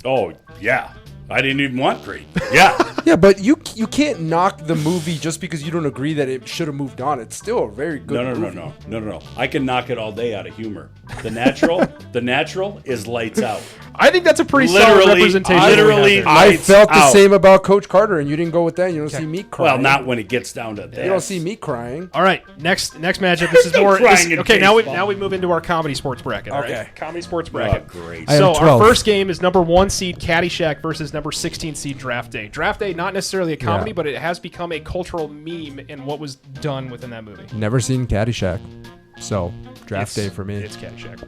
Oh, yeah. I didn't even want Creed. Yeah. Yeah, but you can't knock the movie just because you don't agree that it should have moved on. It's still a very good movie. No. I can knock it all day out of humor. The natural is lights out. I think that's a pretty solid representation. Literally, I lights felt the out. same about Coach Carter, and you didn't go with that. You don't see me crying. Well, not when it gets down to that. You don't see me crying. All right, next matchup. This is No more. crying in Okay, baseball. now we move into our comedy sports bracket. all right? Okay. Comedy sports bracket. Oh, great. I So am our 12. first game is number 1 seed Caddyshack versus number 16 seed Draft Day. Draft Day, not necessarily a comedy, Yeah. but it has become a cultural meme in what was done within that movie. Never seen Caddyshack, so draft day for me. It's Caddyshack.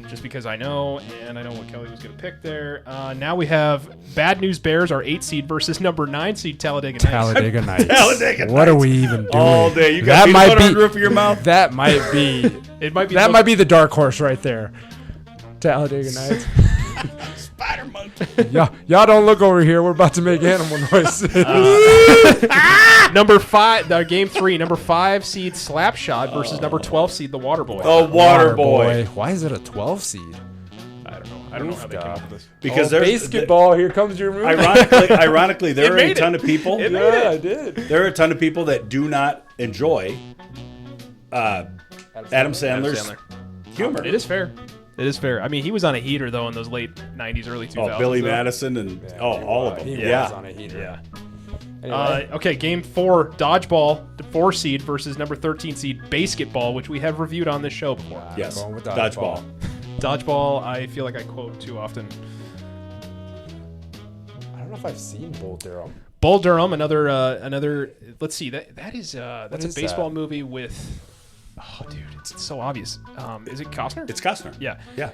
Just because I know, and I know what Kelly was going to pick there. Now we have Bad News Bears, our 8 seed, versus number 9 seed Talladega Nights. Talladega Nights. Talladega What are Nights. we even doing? All day. You got peanut butter on the roof of your mouth? That might be. It might be That might be the dark horse right there. Talladega Nights. Spider monkey. Y'all don't look over here. We're about to make animal noises. number 5. Game 3. Number 5 seed Slapshot versus number 12 seed The Waterboy. Oh, Waterboy. Why is it a 12 seed? I don't know how they came up with this. Because there's basketball. Here comes your movie. Ironically, there It are made a it. ton of people. It made it. I did. There are a ton of people that do not enjoy Adam Sandler's Sandler. humor. It is fair. It is fair. I mean, he was on a heater though in those late 90s, early 2000s. Oh, Billy though. Madison and all of them. He Yeah. was on a heater. Yeah. Anyway. Okay, game 4, Dodgeball, the 4 seed versus number 13 seed Basketball, which we have reviewed on this show before. Yes. going with Dodgeball. Dodgeball, I feel like I quote too often. I don't know if I've seen Bull Durham. Bull Durham, another. Let's see, that's is a baseball that? movie with. Oh, dude, it's so obvious. Is it Costner? It's Costner. Yeah. Yeah.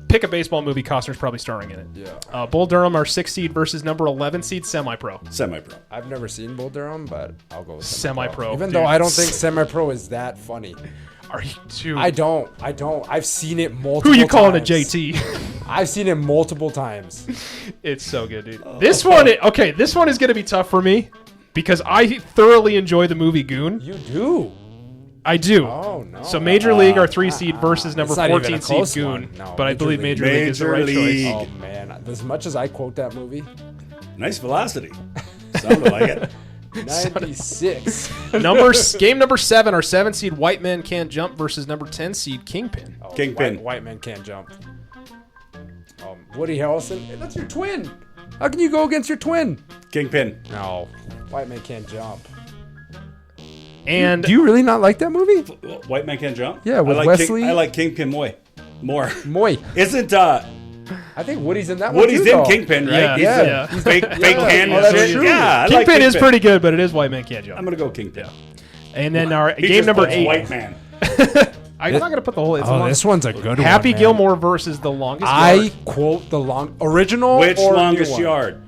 Pick a baseball movie. Costner's probably starring in it. Yeah. Bull Durham, our 6 seed versus number 11 seed Semi-Pro. Semi-pro. I've never seen Bull Durham, but I'll go with Semi-Pro, Even dude. though I don't think Semi-Pro is that funny. Are you too? I don't. I've seen it multiple Who you calling times. a JT? I've seen it multiple times. It's so good, dude. This one is going to be tough for me because I thoroughly enjoy the movie Goon. You do. I do. Oh, no. So Major League, our 3 seed versus number It's not even 14 a close seed Goon. one. No, but I Major believe League. Major League is the right Major choice. League. Oh man, as much as I quote that movie, Nice velocity. Sounded like it. 96. Game number 7, our 7 seed White Men Can't Jump versus number 10 seed Kingpin. Oh, Kingpin. White Men Can't Jump. Woody Harrelson. Hey, that's your twin. How can you go against your twin? Kingpin. No. White Man Can't Jump. And do you really not like that movie? White Man Can't Jump? Yeah, with I like Wesley. I like Kingpin more. Moy. Isn't I think Woody's in that one Woody's too, in though. Kingpin, right? Yeah. He's a fake hand. Oh, that's shit. true. Yeah, I like Kingpin is pretty good, but it is White Man Can't Jump. I'm gonna go Kingpin. And then our He game just number puts 8. White Man. I'm not gonna put the whole. It's Oh, this one's a good one. Happy man. Gilmore versus The Longest I Yard. quote the original. Which or longest new one? yard?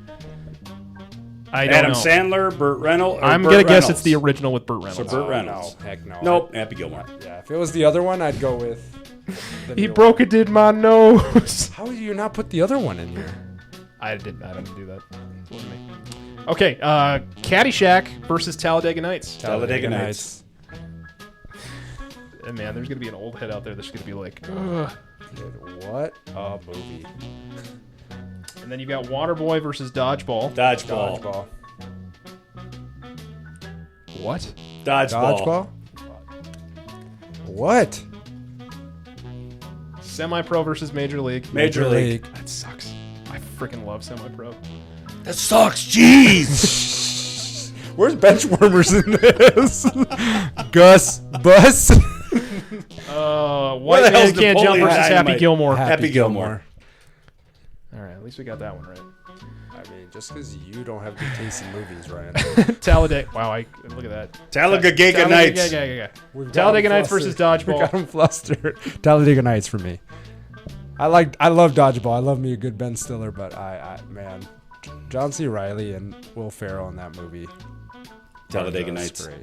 I don't Adam know. Sandler, Burt Reynolds. Or I'm Burt gonna guess Reynolds? it's the original with Burt Reynolds. So Burt Reynolds. No, heck no. Nope, Happy Gilmore. Yeah, if it was the other one, I'd go with. He broke it in my nose. How do you not put the other one in here? I didn't do that. It wasn't me. Okay, Caddyshack versus Talladega Nights. Talladega Nights. And man, there's gonna be an old head out there that's gonna be like, ugh. Dude, what a movie. And then you got Waterboy versus Dodgeball. Dodgeball. What? Dodgeball. What? Semi-Pro versus Major League. Major League. That sucks. I freaking love Semi-Pro. That sucks. Jeez. Where's Benchwarmers in this? Gus Bus. White the Man hell's Can't Jump Napoleon versus Happy Dynamite? Gilmore. Happy Gilmore. All right, at least we got that one right. I mean, just because you don't have good taste in movies, Ryan. Talladega. Wow, look at that. Talladega Nights. Talladega Nights versus We got Dodgeball. him flustered. Talladega Nights for me. I love Dodgeball. I love me a good Ben Stiller, but man, John C. Reilly and Will Ferrell in that movie. Talladega are Nights. great.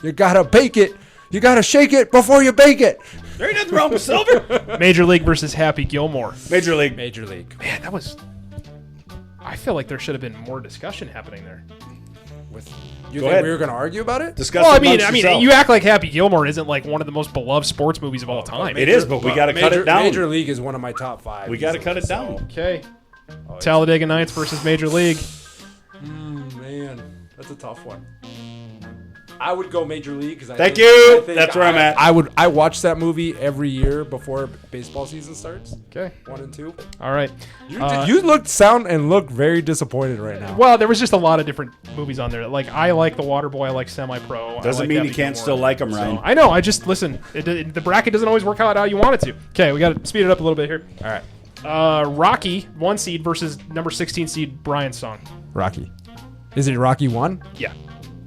You gotta bake it. You gotta shake it before you bake it. There ain't nothing wrong with silver. Major League versus Happy Gilmore. Major League. Major League. Man, that was. I feel like there should have been more discussion happening there. You Go think ahead. we were gonna argue about it? Discuss Well, I it mean, amongst yourself. you act like Happy Gilmore isn't like one of the most beloved sports movies of all time. It is, but we got to cut it down. Major League is one of my top 5. We got to cut it down. Okay. Talladega Nights versus Major League. Man, that's a tough one. I would go Major League because Thank you. That's where I'm at. I watch that movie every year before baseball season starts. Okay. 1 and 2. All right. You look very disappointed right now. Well, there was just a lot of different movies on there. Like, I like The Waterboy. I like Semi-Pro. Doesn't I like mean Happy you can't Gilmore. still like them, Ryan. So, I know. I just, listen, the bracket doesn't always work out how you want it to. Okay, we got to speed it up a little bit here. All right. Rocky, 1 seed versus number 16 seed Brian's Song. Rocky. Is it Rocky 1? Yeah.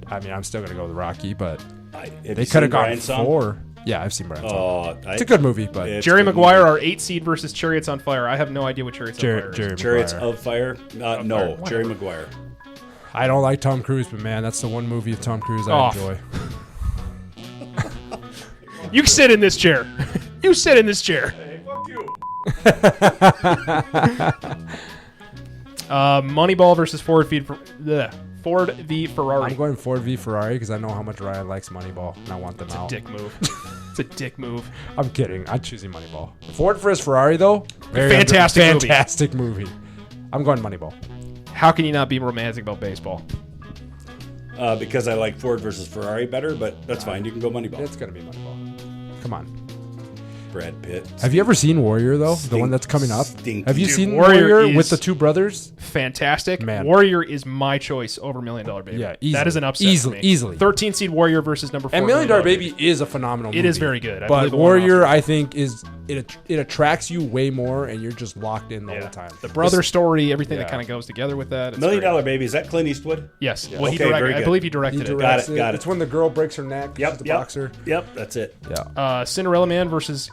I mean, I'm still going to go with Rocky, but Have they you could have seen gone Brian's Song? 4. Yeah, I've seen Brian's Song. Oh, It's a good movie, but It's Jerry good Maguire, movie. our 8 seed versus Chariots on Fire. I have no idea what Chariots on Fire is. Chariots Maguire. of Fire? No, Fire, Jerry whatever. Maguire. I don't like Tom Cruise, but man, that's the one movie of Tom Cruise I Off. enjoy. You sit in this chair. You sit in this chair. Hey, fuck you. Moneyball versus Ford v Ferrari. I'm going Ford v Ferrari because I know how much Ryan likes Moneyball, and I want them out. Dick move. It's a dick move. I'm kidding. I'm choosing Moneyball. Ford versus Ferrari, though, Fantastic movie. I'm going Moneyball. How can you not be romantic about baseball? Because I like Ford versus Ferrari better, but that's fine. You can go Moneyball. It's gonna be Moneyball. Come on. Brad Pitt. Have you ever seen Warrior though? The one that's coming up. Stinky. Have you Dude, seen Warrior Warrior is- with the 2 brothers? Fantastic. Man. Warrior is my choice over $1 Million Baby. Yeah, That easily. is an upset. Easily, for me. easily. 13 seed Warrior versus number 4. And $1 Million Baby is a phenomenal movie. It is very good. I But believe the one Warrior, Oscar. I think, it attracts you way more, and you're just locked in the whole time. The brother story, everything that Yeah. kind of goes together with that. It's $1 Million great. Baby. Is that Clint Eastwood? Yes. Yeah. Well, he Okay, directed. very I good. believe he directed it. directs Got it. It's when the girl breaks her neck. Yep, She's the yep. boxer. Yep, that's it. Yeah. Cinderella Man versus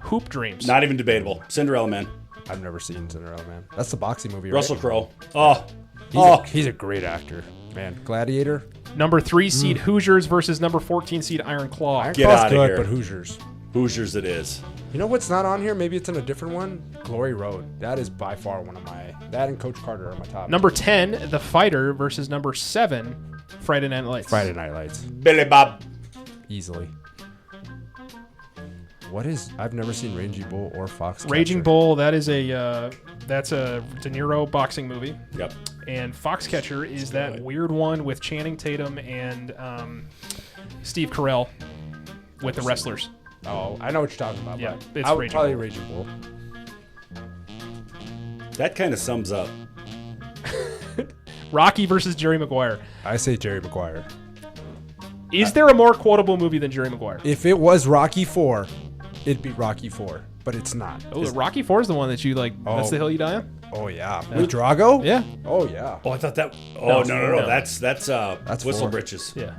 Hoop Dreams. Not even debatable. Cinderella Man. I've never seen Cinderella Man. That's the boxing movie, right? Russell Crowe. Oh, He's a great actor, man. Gladiator. Number 3 seed Hoosiers versus number 14 seed Iron Claw. Iron Get Claw's outta good, here. but Hoosiers. Hoosiers it is. You know what's not on here? Maybe it's in a different one. Glory Road. That is by far one of my. That and Coach Carter are my top. Number 10, The Fighter versus number 7, Friday Night Lights. Friday Night Lights. Billy Bob. Easily. What is? I've never seen Raging Bull or Fox. Raging Bull, that is a that's a De Niro boxing movie. Yep. And Foxcatcher is that weird one with Channing Tatum and Steve Carell with the wrestlers. Oh, I know what you're talking about. Yeah, but it's I would Raging probably Bull. Raging Bull. That kind of sums up. Rocky versus Jerry Maguire. I say Jerry Maguire. Is there a more quotable movie than Jerry Maguire? If it was Rocky 4, it'd be Rocky 4, but it's not. Oh, the Rocky 4 is the one that you like. That's the hill you die on. Oh yeah, with Drago. Yeah. Oh yeah. Oh, I thought that. Oh no. That's Whistle four. Britches. Yeah.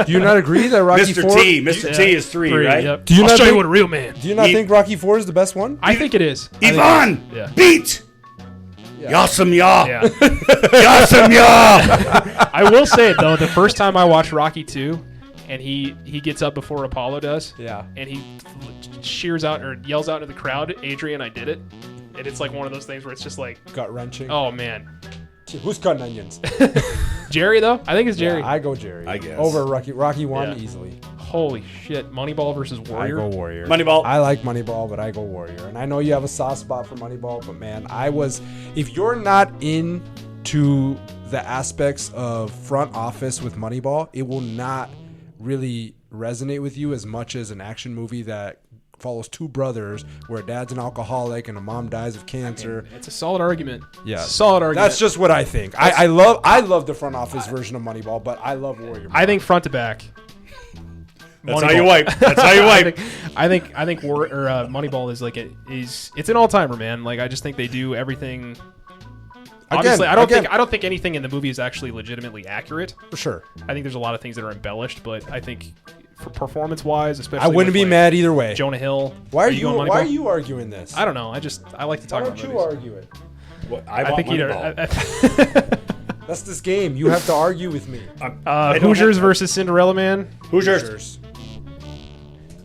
Do you not agree that Rocky Mr. 4? Mr. T is 3, right? Yep. Do you I'll not show you think- what a real man. Do you not think Rocky 4 is the best one? I think it is. Ivan, Yeah. beat. Yasam ya. Yeah. Yasam ya. I will say though, the first time I watched Rocky 2, and he gets up before Apollo does. Yeah. And he shears out or yells out into the crowd, "Adrian, I did it." And it's like one of those things where it's just like, Gut wrenching. oh man. Who's cutting onions? Jerry though? I think it's Jerry. Yeah, I go Jerry. I guess. Over Rocky 1 Yeah. easily. Holy shit. Moneyball versus Warrior. I go Warrior. Moneyball. I like Moneyball, but I go Warrior. And I know you have a soft spot for Moneyball, but man, if you're not into the aspects of front office with Moneyball, it will not really resonate with you as much as an action movie that follows two brothers where a dad's an alcoholic and a mom dies of cancer. It's a solid argument. Yeah, Solid argument. That's just what I think. I love the front office version of Moneyball, but I love Warrior. I think front to back. That's how you wipe. That's how you wipe. I think Moneyball is like it's an all timer, man. Like I just think they do everything. Obviously, I don't think anything in the movie is actually legitimately accurate. For sure. I think there's a lot of things that are embellished, but I think for performance wise, especially I wouldn't be mad either way. Jonah Hill. Why are going Why are Moneyball? you arguing this? I don't know. I like to talk Why about don't you movies. argue it? What, I think either. That's this game. You have to argue with me. Hoosiers versus Cinderella Man. Hoosiers.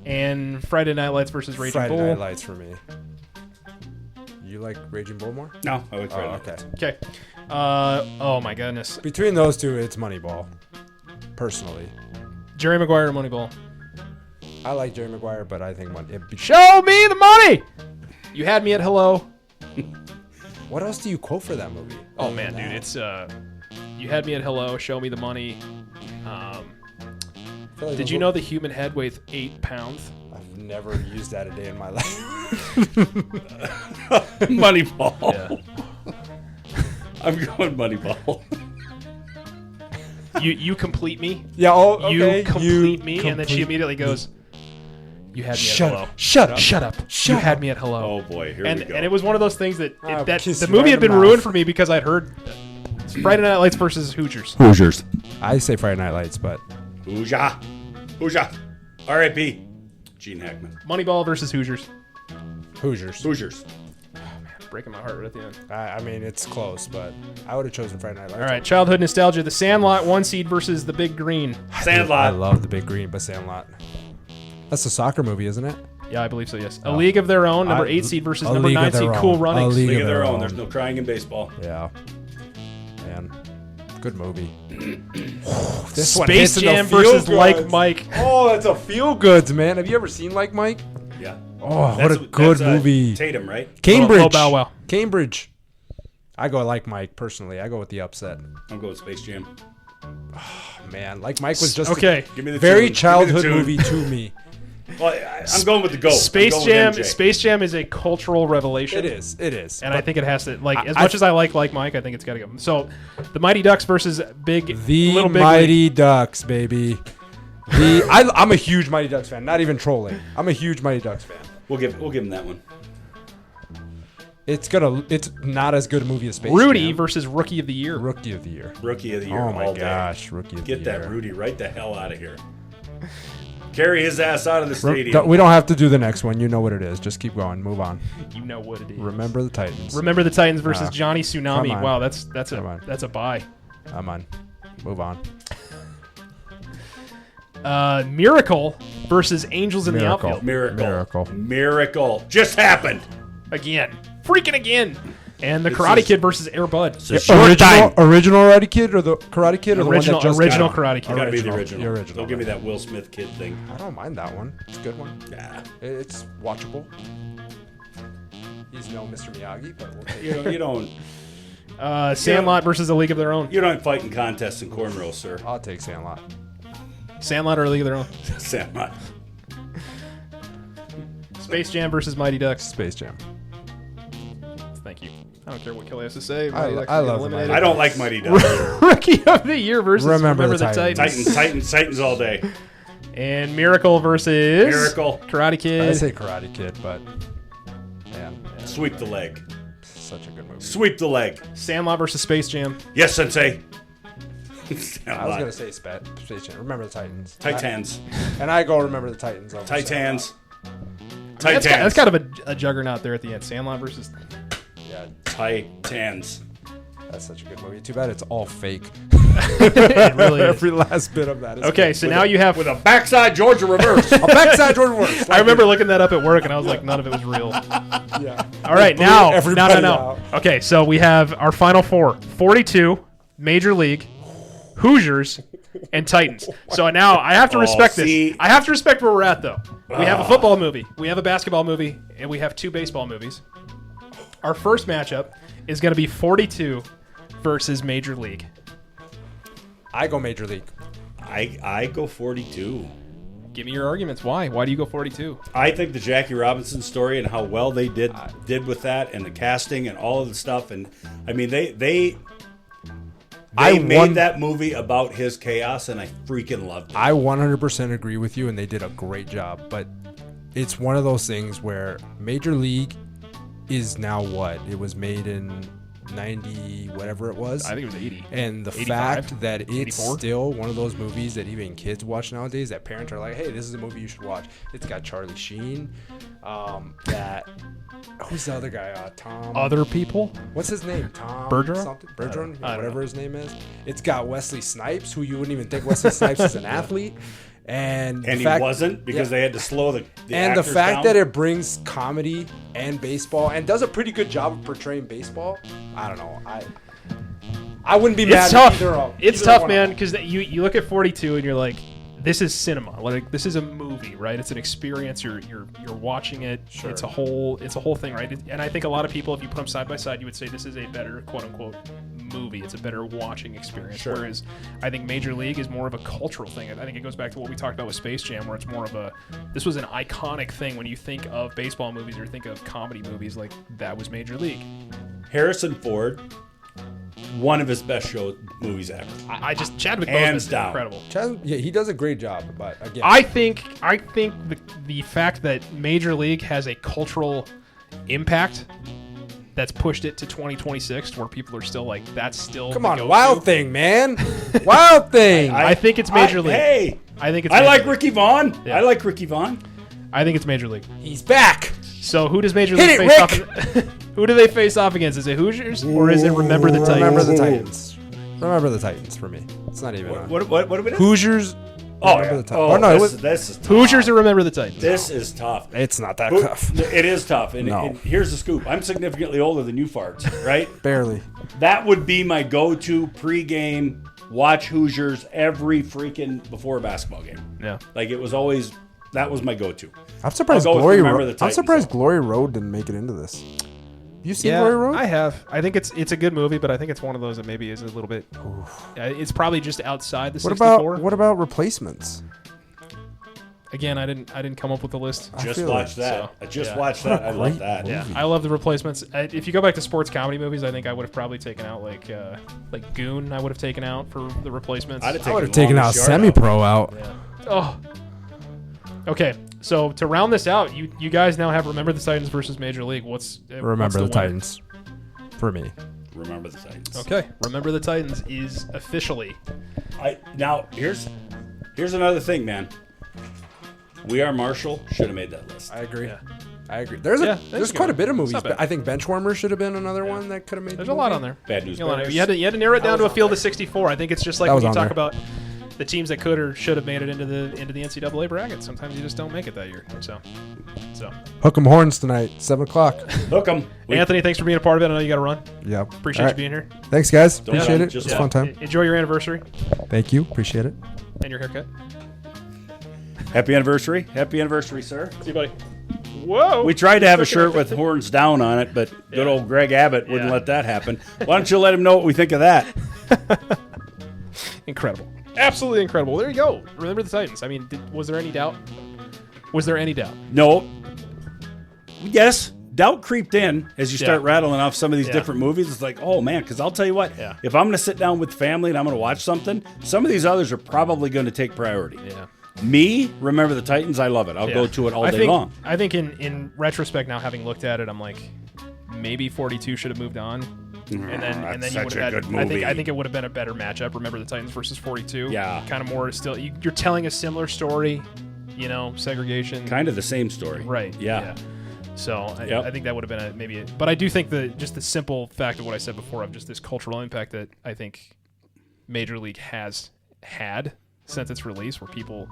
And Friday Night Lights versus Raging Friday Bull. Night Lights for me. You like Raging Bull more? No, I like Friday Oh, Night Lights. Okay. Oh my goodness. Between those two, it's Moneyball. Personally, Jerry Maguire or Moneyball? I like Jerry Maguire, but I think Show me the money. You had me at hello. What else do you quote for that movie? Oh man, dude, it's you had me at hello. Show me the money. Did you know the human head weighs 8 pounds? I've never used that a day in my life. Moneyball. Yeah. I'm going Moneyball. You complete me. Yeah. Oh, okay. You complete me, and then she immediately goes, "You had me at hello." Shut up. You had me at hello. Oh boy, here and we go. and it was one of those things that kiss the you movie right had in the been ruined mouth. for me because I'd heard Friday Night Lights versus Hoosiers. Hoosiers. I say Friday Night Lights, but Hoosier. Hoosier. R.I.P. Gene Hackman. Moneyball versus Hoosiers. Hoosiers. Hoosiers. Breaking my heart right at the end. I mean, it's close, but I would have chosen Friday Night Lights. All right, childhood nostalgia. The Sandlot 1 seed versus the Big Green. I Sandlot. love the Big Green, but Sandlot. That's a soccer movie, isn't it? Yeah, I believe so, yes. A League of Their Own, number 8 seed versus A number League 9 of Their seed, Own. Cool Runnings. A League League of of their their own. own. There's no crying in baseball. Yeah. Man. Good movie. This one Space hits in the Jam versus feel-goods. Like Mike. Oh, that's a feel goods, man. Have you ever seen Like Mike? Yeah. Oh, what a good movie. Tatum, right? Cambridge. Oh, Bow Wow. Cambridge. I go Like Mike personally. I go with the upset. I'm going Space Jam. Man, Like Mike was just Okay. Give me the very tune. childhood Give me the movie to me. Well, I'm going with the GOAT. Space Jam is a cultural revelation. It is. It is. And I think it has to, as much as I like Mike, I think it's got to go. So, the Mighty Ducks versus the Little Big Mighty League. Ducks, baby. I'm a huge Mighty Ducks fan. Not even trolling. I'm a huge Mighty Ducks fan. We'll give him that one. It's not as good a movie as Space Rudy Jam. versus Rookie of the Year. Rookie of the Year. Rookie of the Year. Oh my all day. gosh, Rookie of the Year. Get that Rudy right the hell out of here. Carry his ass out of the stadium. We don't have to do the next one. You know what it is. Just keep going. Move on. You know what it is. Remember the Titans. Remember the Titans versus Johnny Tsunami. come on. Wow, that's a buy. I'm on. Move on. Miracle versus Angels in the Miracle. Outfield. Miracle. Just happened. Again. Freaking again. And the Karate Kid versus Air Bud. Original Karate Kid or the Karate Kid or the one that just original got Karate Kid. Gotta be the original. The original. Don't give me that Will Smith kid thing. I don't mind that one. It's a good one. Yeah. It's watchable. He's no Mr. Miyagi, but we'll take You don't. Sandlot versus a League of Their Own. You don't fight in contests in cornrows, sir. I'll take Sandlot. Sandlot or a League of Their Own. Sandlot. Space Jam versus Mighty Ducks. Space Jam. Thank you. I don't care what Kelly has to say. I Mighty Ducks love get the eliminated. I don't like Mighty Ducks. Rookie of the Year versus Remember the Titans. Titans. Titans all day. And Miracle versus Miracle. Karate Kid. I say Karate Kid, but man, Sweep the leg. such a good movie. Sweep the leg. Sandlot versus Space Jam. Yes, Sensei. I was gonna say Space Jam. Remember the Titans. Titans. And I go Remember the Titans. over Titans. That's Titans. kind of a juggernaut there at the end. Sandlot versus... Sandlot. Yeah, Titans. that's such a good movie. Too bad it's all fake. It really is. Every last bit of that is Okay, fake. so now you have... With a backside Georgia reverse. a backside Jordan works. I remember looking that up at work, and I was like, none of it was real. Yeah. All right, now... everybody No. out. Okay, so we have our final four. 42, Major League, Hoosiers, and Titans. So now I have to respect see. this. I have to respect where we're at, though. We have a football movie, we have a basketball movie, and we have two baseball movies. Our first matchup is going to be 42 versus Major League. I go Major League. I go 42. Give me your arguments. Why? Why do you go 42? I think the Jackie Robinson story and how well they did with that and the casting and all of the stuff, and I mean they made that movie about his chaos, and I freaking loved it. I 100% agree with you, and they did a great job. But it's one of those things where Major League is now what? It was made in 90, whatever it was. I think it was 80. And the 85, fact that it's 84? still one of those movies that even kids watch nowadays, that parents are like, hey, this is a movie you should watch. It's got Charlie Sheen. Who's the other guy? Tom. Other people? What's his name? Tom Bergeron? something? Bergeron? I don't Whatever know. his name is. It's got Wesley Snipes, who you wouldn't even think Wesley Snipes is an athlete. And he wasn't because they had to slow the and the actors fact down. that it brings comedy and baseball and does a pretty good job of portraying baseball. I don't know. I wouldn't be mad. It's tough. either It's tough, one man, of them. because you look at 42 and you're like, this is cinema. Like, this is a movie, right? It's an experience. You're watching it. Sure. It's a whole thing, right? And I think a lot of people, if you put them side by side, you would say this is a better quote unquote movie. It's a better watching experience. Sure. Whereas I think Major League is more of a cultural thing. I think it goes back to what we talked about with Space Jam, where it's more of this was an iconic thing. When you think of baseball movies or think of comedy movies, like that was Major League. Harrison Ford, one of his best movies ever. Chadwick Hands Boseman is down. incredible. Yeah, he does a great job. But again, I think the fact that Major League has a cultural impact that's pushed it to 2026, where people are still like, that's still come the on, go-to. Wild Thing, man, Wild Thing. I think it's Major League. Hey, I think it's. I Major like League. Ricky Vaughn. Yeah. I like Ricky Vaughn. I think it's Major League. He's back. So who does Major Hit League it, face off? Who do they face off against? Is it Hoosiers or is it Remember the Titans? Remember the Titans. Remember the Titans for me. It's not even What do we do? Hoosiers. Oh, Remember yeah. the Titans. No, it was. This is tough. Hoosiers or Remember the Titans? This is tough. It's not that tough. It is tough. And, No. and here's the scoop. I'm significantly older than you farts, right? Barely. That would be my go-to pregame watch Hoosiers every freaking before a basketball game. Yeah. Like it was always, that was my go-to. I'm surprised I'll go with Glory Remember Road. the I'm Titans, surprised though. Glory Road didn't make it into this. You seen Yeah, Glory Road? I have. I think it's a good movie, but I think it's one of those that maybe is a little bit. It's probably just outside the 64. What about Replacements? Again, I didn't come up with the list. Just feel watched it. that. So, I just yeah. watched that. I love great that. Yeah, I love the Replacements. If you go back to sports comedy movies, I think I would have probably taken out like Goon. I would have taken out for the Replacements. I'd have I would have taken taken out Longest Yard Semi-Pro out. Yeah. Oh. Okay, so to round this out, you guys now have Remember the Titans versus Major League. What's Remember the winner? Titans. For me. Remember the Titans. Okay, Remember the Titans is officially. Now here's another thing, man. We Are Marshall should have made that list. I agree. Yeah. I agree. There's Yeah, that's there's good. quite a bit of It's movies. not bad. But I think Benchwarmers should have been another one that could have made. There's the a lot movie. on there. Bad News You know, Bears. you had to narrow it down to a field of 64. I think it's just like That when was you on talk there. about the teams that could or should have made it into the NCAA bracket. Sometimes you just don't make it that year. So Hook 'em horns tonight, 7:00. Hook 'em. Anthony, thanks for being a part of it. I know you got to run. Yep. Appreciate All you right. being here. Thanks, guys. Don't Appreciate run, it. just It's a run. fun time. Enjoy your anniversary Thank you. Appreciate it. and your haircut. Happy anniversary. Happy anniversary, sir. See you, buddy. Whoa! We tried to have a shirt with horns down on it, but good old Greg Abbott wouldn't let that happen. Why don't you let him know what we think of that? Incredible. Absolutely incredible. There you go. Remember the Titans. I mean, was there any doubt? Was there any doubt? No. Yes. Doubt creeped in as you start rattling off some of these different movies. It's like, oh, man, because I'll tell you what, if I'm going to sit down with family and I'm going to watch something, some of these others are probably going to take priority. Yeah. Me, Remember the Titans, I love it. I'll go to it all day long. I think in retrospect now, having looked at it, I'm like, maybe 42 should have moved on. And then you would have had. I think it would have been a better matchup. Remember the Titans versus 42. Yeah, kind of more still. You're telling a similar story, segregation. Kind of the same story, right? Yeah. So I think that would have been but I do think just the simple fact of what I said before of just this cultural impact that I think Major League has had since its release, where people,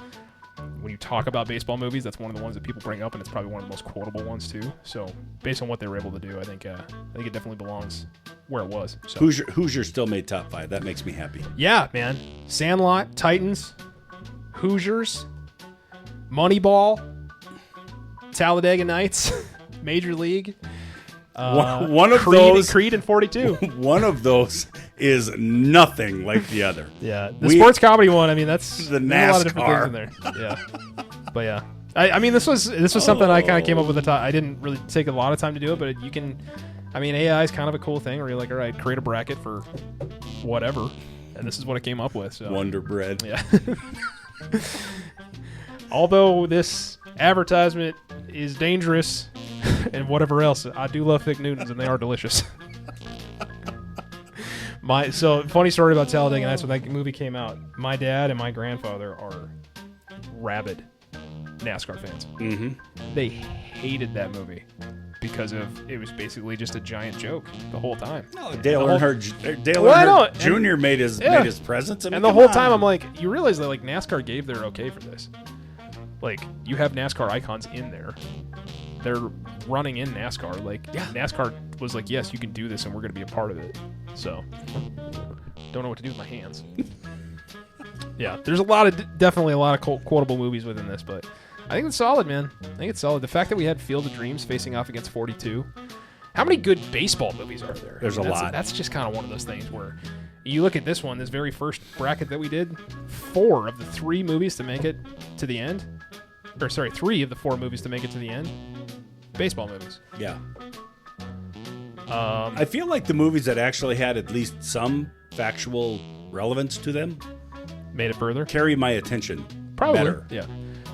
when you talk about baseball movies, that's one of the ones that people bring up, and it's probably one of the most quotable ones too. So based on what they were able to do, I think it definitely belongs where it was. So. Hoosier still made top 5. That makes me happy. Yeah, man. Sandlot, Titans, Hoosiers, Moneyball, Talladega Nights, Major League. One of Creed and 42. One of those is nothing like the other. Yeah, the sports comedy one. I mean, that's the NASCAR. A lot of different things in there. Yeah, but yeah, I mean, this was something I kind of came up with. I didn't really take a lot of time to do it, but you can. I mean, AI is kind of a cool thing where you're like, all right, create a bracket for whatever, and this is what it came up with. So. Wonder Bread. Yeah. Although this advertisement is dangerous and whatever else, I do love thick Newtons and they are delicious. Funny story about Talladega Nights when that movie came out. My dad and my grandfather are rabid NASCAR fans. Mm-hmm. They hated that movie because it was basically just a giant joke the whole time. No, Dale Earnhardt Jr. made his presence. I mean, and the whole time I'm like, you realize that like NASCAR gave their okay for this. Like, you have NASCAR icons in there. They're running in NASCAR. Like, NASCAR was like, yes, you can do this, and we're going to be a part of it. So, don't know what to do with my hands. Yeah, there's definitely a lot of quotable movies within this, but I think it's solid, man. I think it's solid. The fact that we had Field of Dreams facing off against 42. How many good baseball movies are there? There's a lot. That's just kind of one of those things where you look at this one, this very first bracket that we did, 4 of the 3 movies to make it to the end. 3 of the 4 movies to make it to the end. Baseball movies. Yeah. I feel like the movies that actually had at least some factual relevance to them made it further. Carry my attention. Probably. Better. Yeah.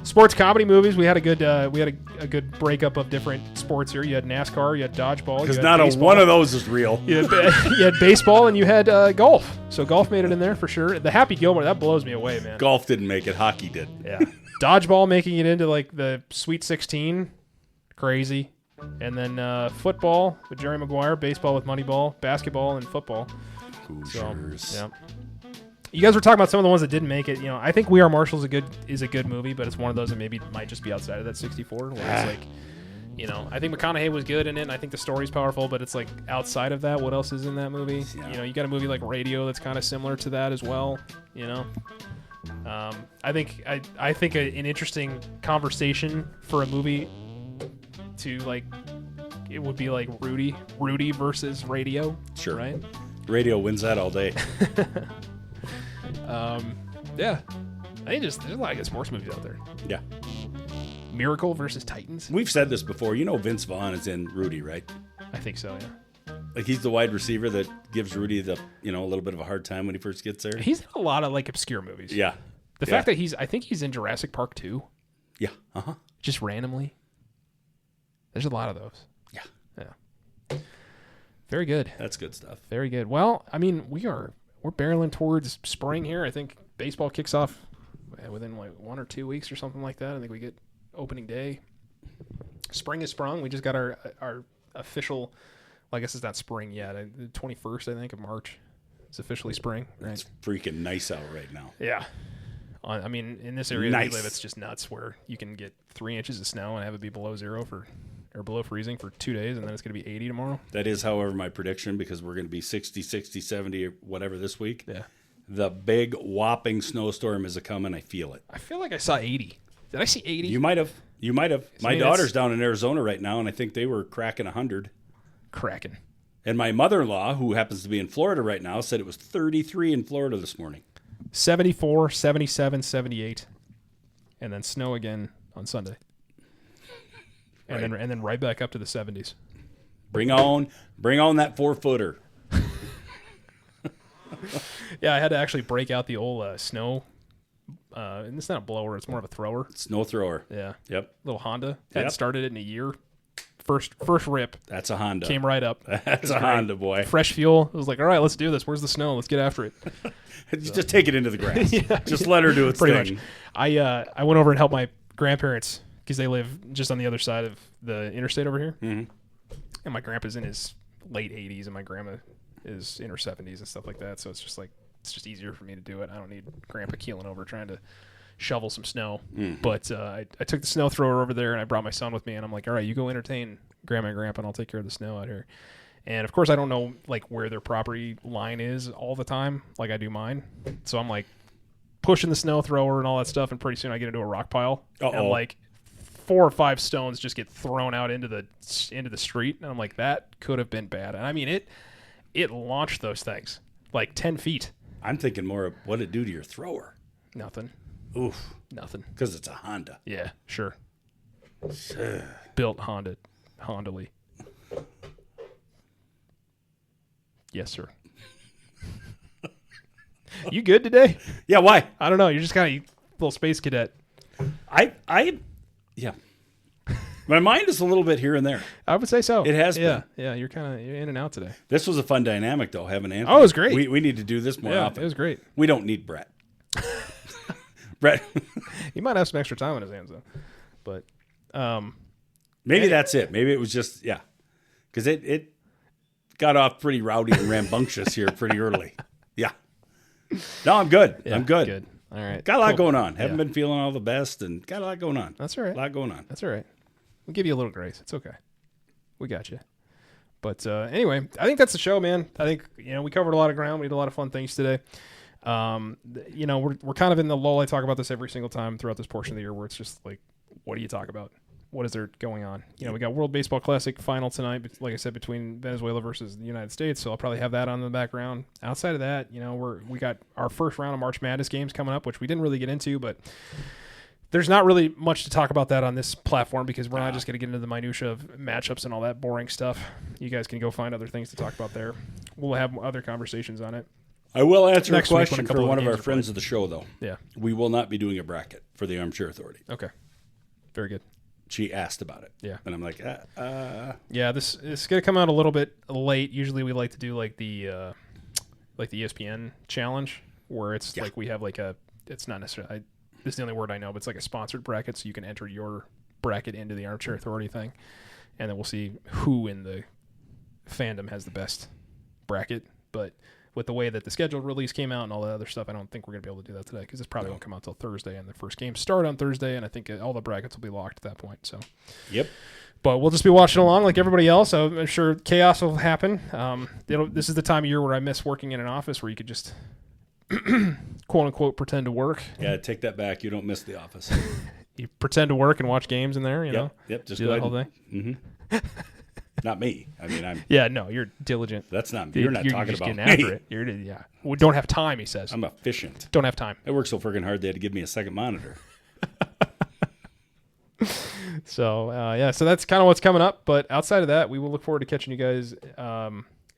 Sports comedy movies. We had a good breakup of different sports here. You had NASCAR. You had dodgeball. Because not one of those is real. You had baseball and you had golf. So golf made it in there for sure. The Happy Gilmore, that blows me away, man. Golf didn't make it. Hockey did. Yeah. Dodgeball making it into like the Sweet 16. Crazy. And then football with Jerry Maguire, baseball with Moneyball, basketball, and football. Hoosiers. So, yeah. You guys were talking about some of the ones that didn't make it. I think We Are Marshall is a good movie, but it's one of those that maybe might just be outside of that 64. Where it's like, I think McConaughey was good in it, and I think the story's powerful, but it's like outside of that, what else is in that movie? Yeah. You got a movie like Radio that's kind of similar to that as well. I think an interesting conversation for a movie to like, it would be like Rudy versus Radio. Sure. Right? Radio wins that all day. Yeah. I think there's a lot of good sports movies out there. Yeah. Miracle versus Titans. We've said this before. Vince Vaughn is in Rudy, right? I think so, yeah. Like he's the wide receiver that gives Rudy the, a little bit of a hard time when he first gets there. He's in a lot of like obscure movies. Yeah. The fact that I think he's in Jurassic Park 2. Yeah. Uh-huh. Just randomly. There's a lot of those. Yeah. Yeah. Very good. That's good stuff. Very good. Well, I mean, we're barreling towards spring here. I think baseball kicks off within like 1 or 2 weeks or something like that. I think we get opening day. Spring is sprung. We just got our official, well, I guess it's not spring yet. The 21st, I think, of March. It's officially spring. Right? It's freaking nice out right now. Yeah. I mean, in this area that we live, it's just nuts where you can get 3 inches of snow and have it be below zero or below freezing for 2 days, and then it's going to be 80 tomorrow. That is, however, my prediction, because we're going to be 60, 70, or whatever this week. Yeah. The big whopping snowstorm is a coming. I feel it. I feel like I saw 80. Did I see 80? You might have. You might have. My daughter's down in Arizona right now, and I think they were cracking 100. Cracking. And my mother-in-law, who happens to be in Florida right now, said it was 33 in Florida this morning. 74, 77, 78. And then snow again on Sunday. And then right back up to the 70s. Bring on that 4-footer. Yeah, I had to actually break out the old snow. And it's not a blower; it's more of a thrower. Snow thrower. Yeah. Yep. Little Honda. Hadn't started it in a year. First rip. That's a Honda. Came right up. That's a Honda, boy. Fresh fuel. I was like, all right, let's do this. Where's the snow? Let's get after it. Just take it into the grass. Just let her do its Pretty thing. much. I went over and helped my grandparents because they live just on the other side of the interstate over here. Mm-hmm. And my grandpa's in his late 80s and my grandma is in her 70s and stuff like that. So it's just easier for me to do it. I don't need grandpa keeling over trying to shovel some snow. Mm-hmm. But I took the snow thrower over there and I brought my son with me and I'm like, all right, you go entertain grandma and grandpa and I'll take care of the snow out here. And of course I don't know like where their property line is all the time like I do mine. So I'm like pushing the snow thrower and all that stuff and pretty soon I get into a rock pile. Uh-oh. And like 4 or 5 stones just get thrown out into the street and I'm like, that could have been bad. And I mean it launched those things like 10 feet. I'm thinking more of what it do to your thrower. Nothing. Oof. Nothing. Because it's a Honda. Yeah, sure. Built Honda-ly. Yes, sir. You good today? Yeah, why? I don't know. You're just kind of a little space cadet. Yeah. My mind is a little bit here and there. I would say so. It has been. Yeah, you're in and out today. This was a fun dynamic, though, having Anthony. Oh, it was great. We need to do this more often. It was great. We don't need Brett. Brett. He might have some extra time on his hands, though. But maybe that's it. Maybe it was just, yeah. Because it got off pretty rowdy and rambunctious here pretty early. Yeah. No, I'm good. Yeah, I'm good. Good. All right. Got a lot going on. Haven't been feeling all the best and got a lot going on. That's all right. A lot going on. That's all right. We'll give you a little grace. It's okay. We got you. But anyway, I think that's the show, man. I think, we covered a lot of ground. We did a lot of fun things today. We're kind of in the lull. I talk about this every single time throughout this portion of the year where it's just like, what do you talk about? What is there going on? We got World Baseball Classic final tonight, like I said, between Venezuela versus the United States. So I'll probably have that on in the background. Outside of that, we got our first round of March Madness games coming up, which we didn't really get into, but there's not really much to talk about that on this platform because we're not just going to get into the minutia of matchups and all that boring stuff. You guys can go find other things to talk about there. We'll have other conversations on it. I will answer Next a week when question a couple for of one of games our are friends played. of the show, though. Yeah. We will not be doing a bracket for the Armchair Authority. Okay. Very good. She asked about it. Yeah. And I'm like, Yeah, this is going to come out a little bit late. Usually we like to do like the ESPN challenge where it's like we have like it's not necessarily, this is the only word I know, but it's like a sponsored bracket so you can enter your bracket into the Armchair Authority thing. And then we'll see who in the fandom has the best bracket. But with the way that the scheduled release came out and all that other stuff, I don't think we're going to be able to do that today because this probably won't come out till Thursday, and the first games start on Thursday, and I think all the brackets will be locked at that point. So, yep. But we'll just be watching along like everybody else. I'm sure chaos will happen. This is the time of year where I miss working in an office where you could just quote unquote pretend to work. Yeah, take that back. You don't miss the office. You pretend to work and watch games in there. You know. Yep. Just do go that ahead whole day. Mm-hmm. Not me. I mean, I'm. Yeah, no, you're diligent. That's not. You're not talking just about getting me. after it. We don't have time. He says. I'm efficient. Don't have time. I work so friggin' hard they had to give me a second monitor. So so that's kind of what's coming up. But outside of that, we will look forward to catching you guys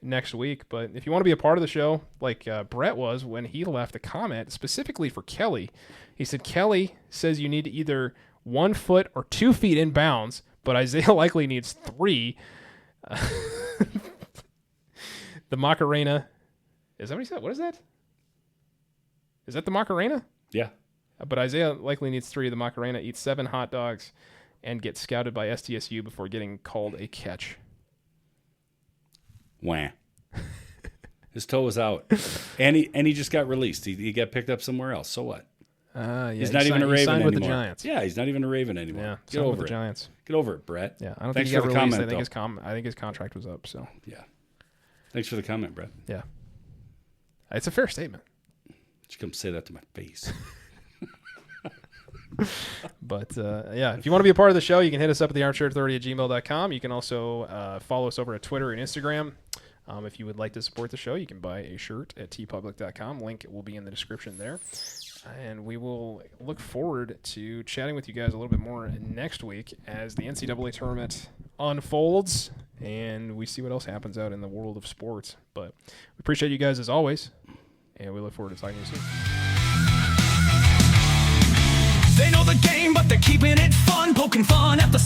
next week. But if you want to be a part of the show, like Brett was when he left a comment specifically for Kelly, he said Kelly says you need to either 1 foot or 2 feet in bounds, but Isaiah likely needs 3. The Macarena. Is that what he said? What is that? Is that the Macarena? Yeah. But Isaiah likely needs 3. The Macarena eats 7 hot dogs and gets scouted by SDSU before getting called a catch. Wah. His toe was out. And he just got released. He got picked up somewhere else. So what? Yeah, he's not even a Raven he signed anymore. with the Giants. Yeah, he's not even a Raven anymore. Yeah, Get over with it. the Giants. Get over it, Brett. Yeah, I don't Thanks think he for got the released. comment, I think his contract was up. So yeah, thanks for the comment, Brett. Yeah, it's a fair statement. You come say that to my face. But yeah, if you want to be a part of the show, you can hit us up at the armchairauthority@gmail.com. You can also follow us over at Twitter and Instagram. If you would like to support the show, you can buy a shirt at tpublic.com. Link will be in the description there. And we will look forward to chatting with you guys a little bit more next week as the NCAA tournament unfolds and we see what else happens out in the world of sports. But we appreciate you guys as always, and we look forward to talking to you soon. They know the game, but they're keeping it fun, poking fun at the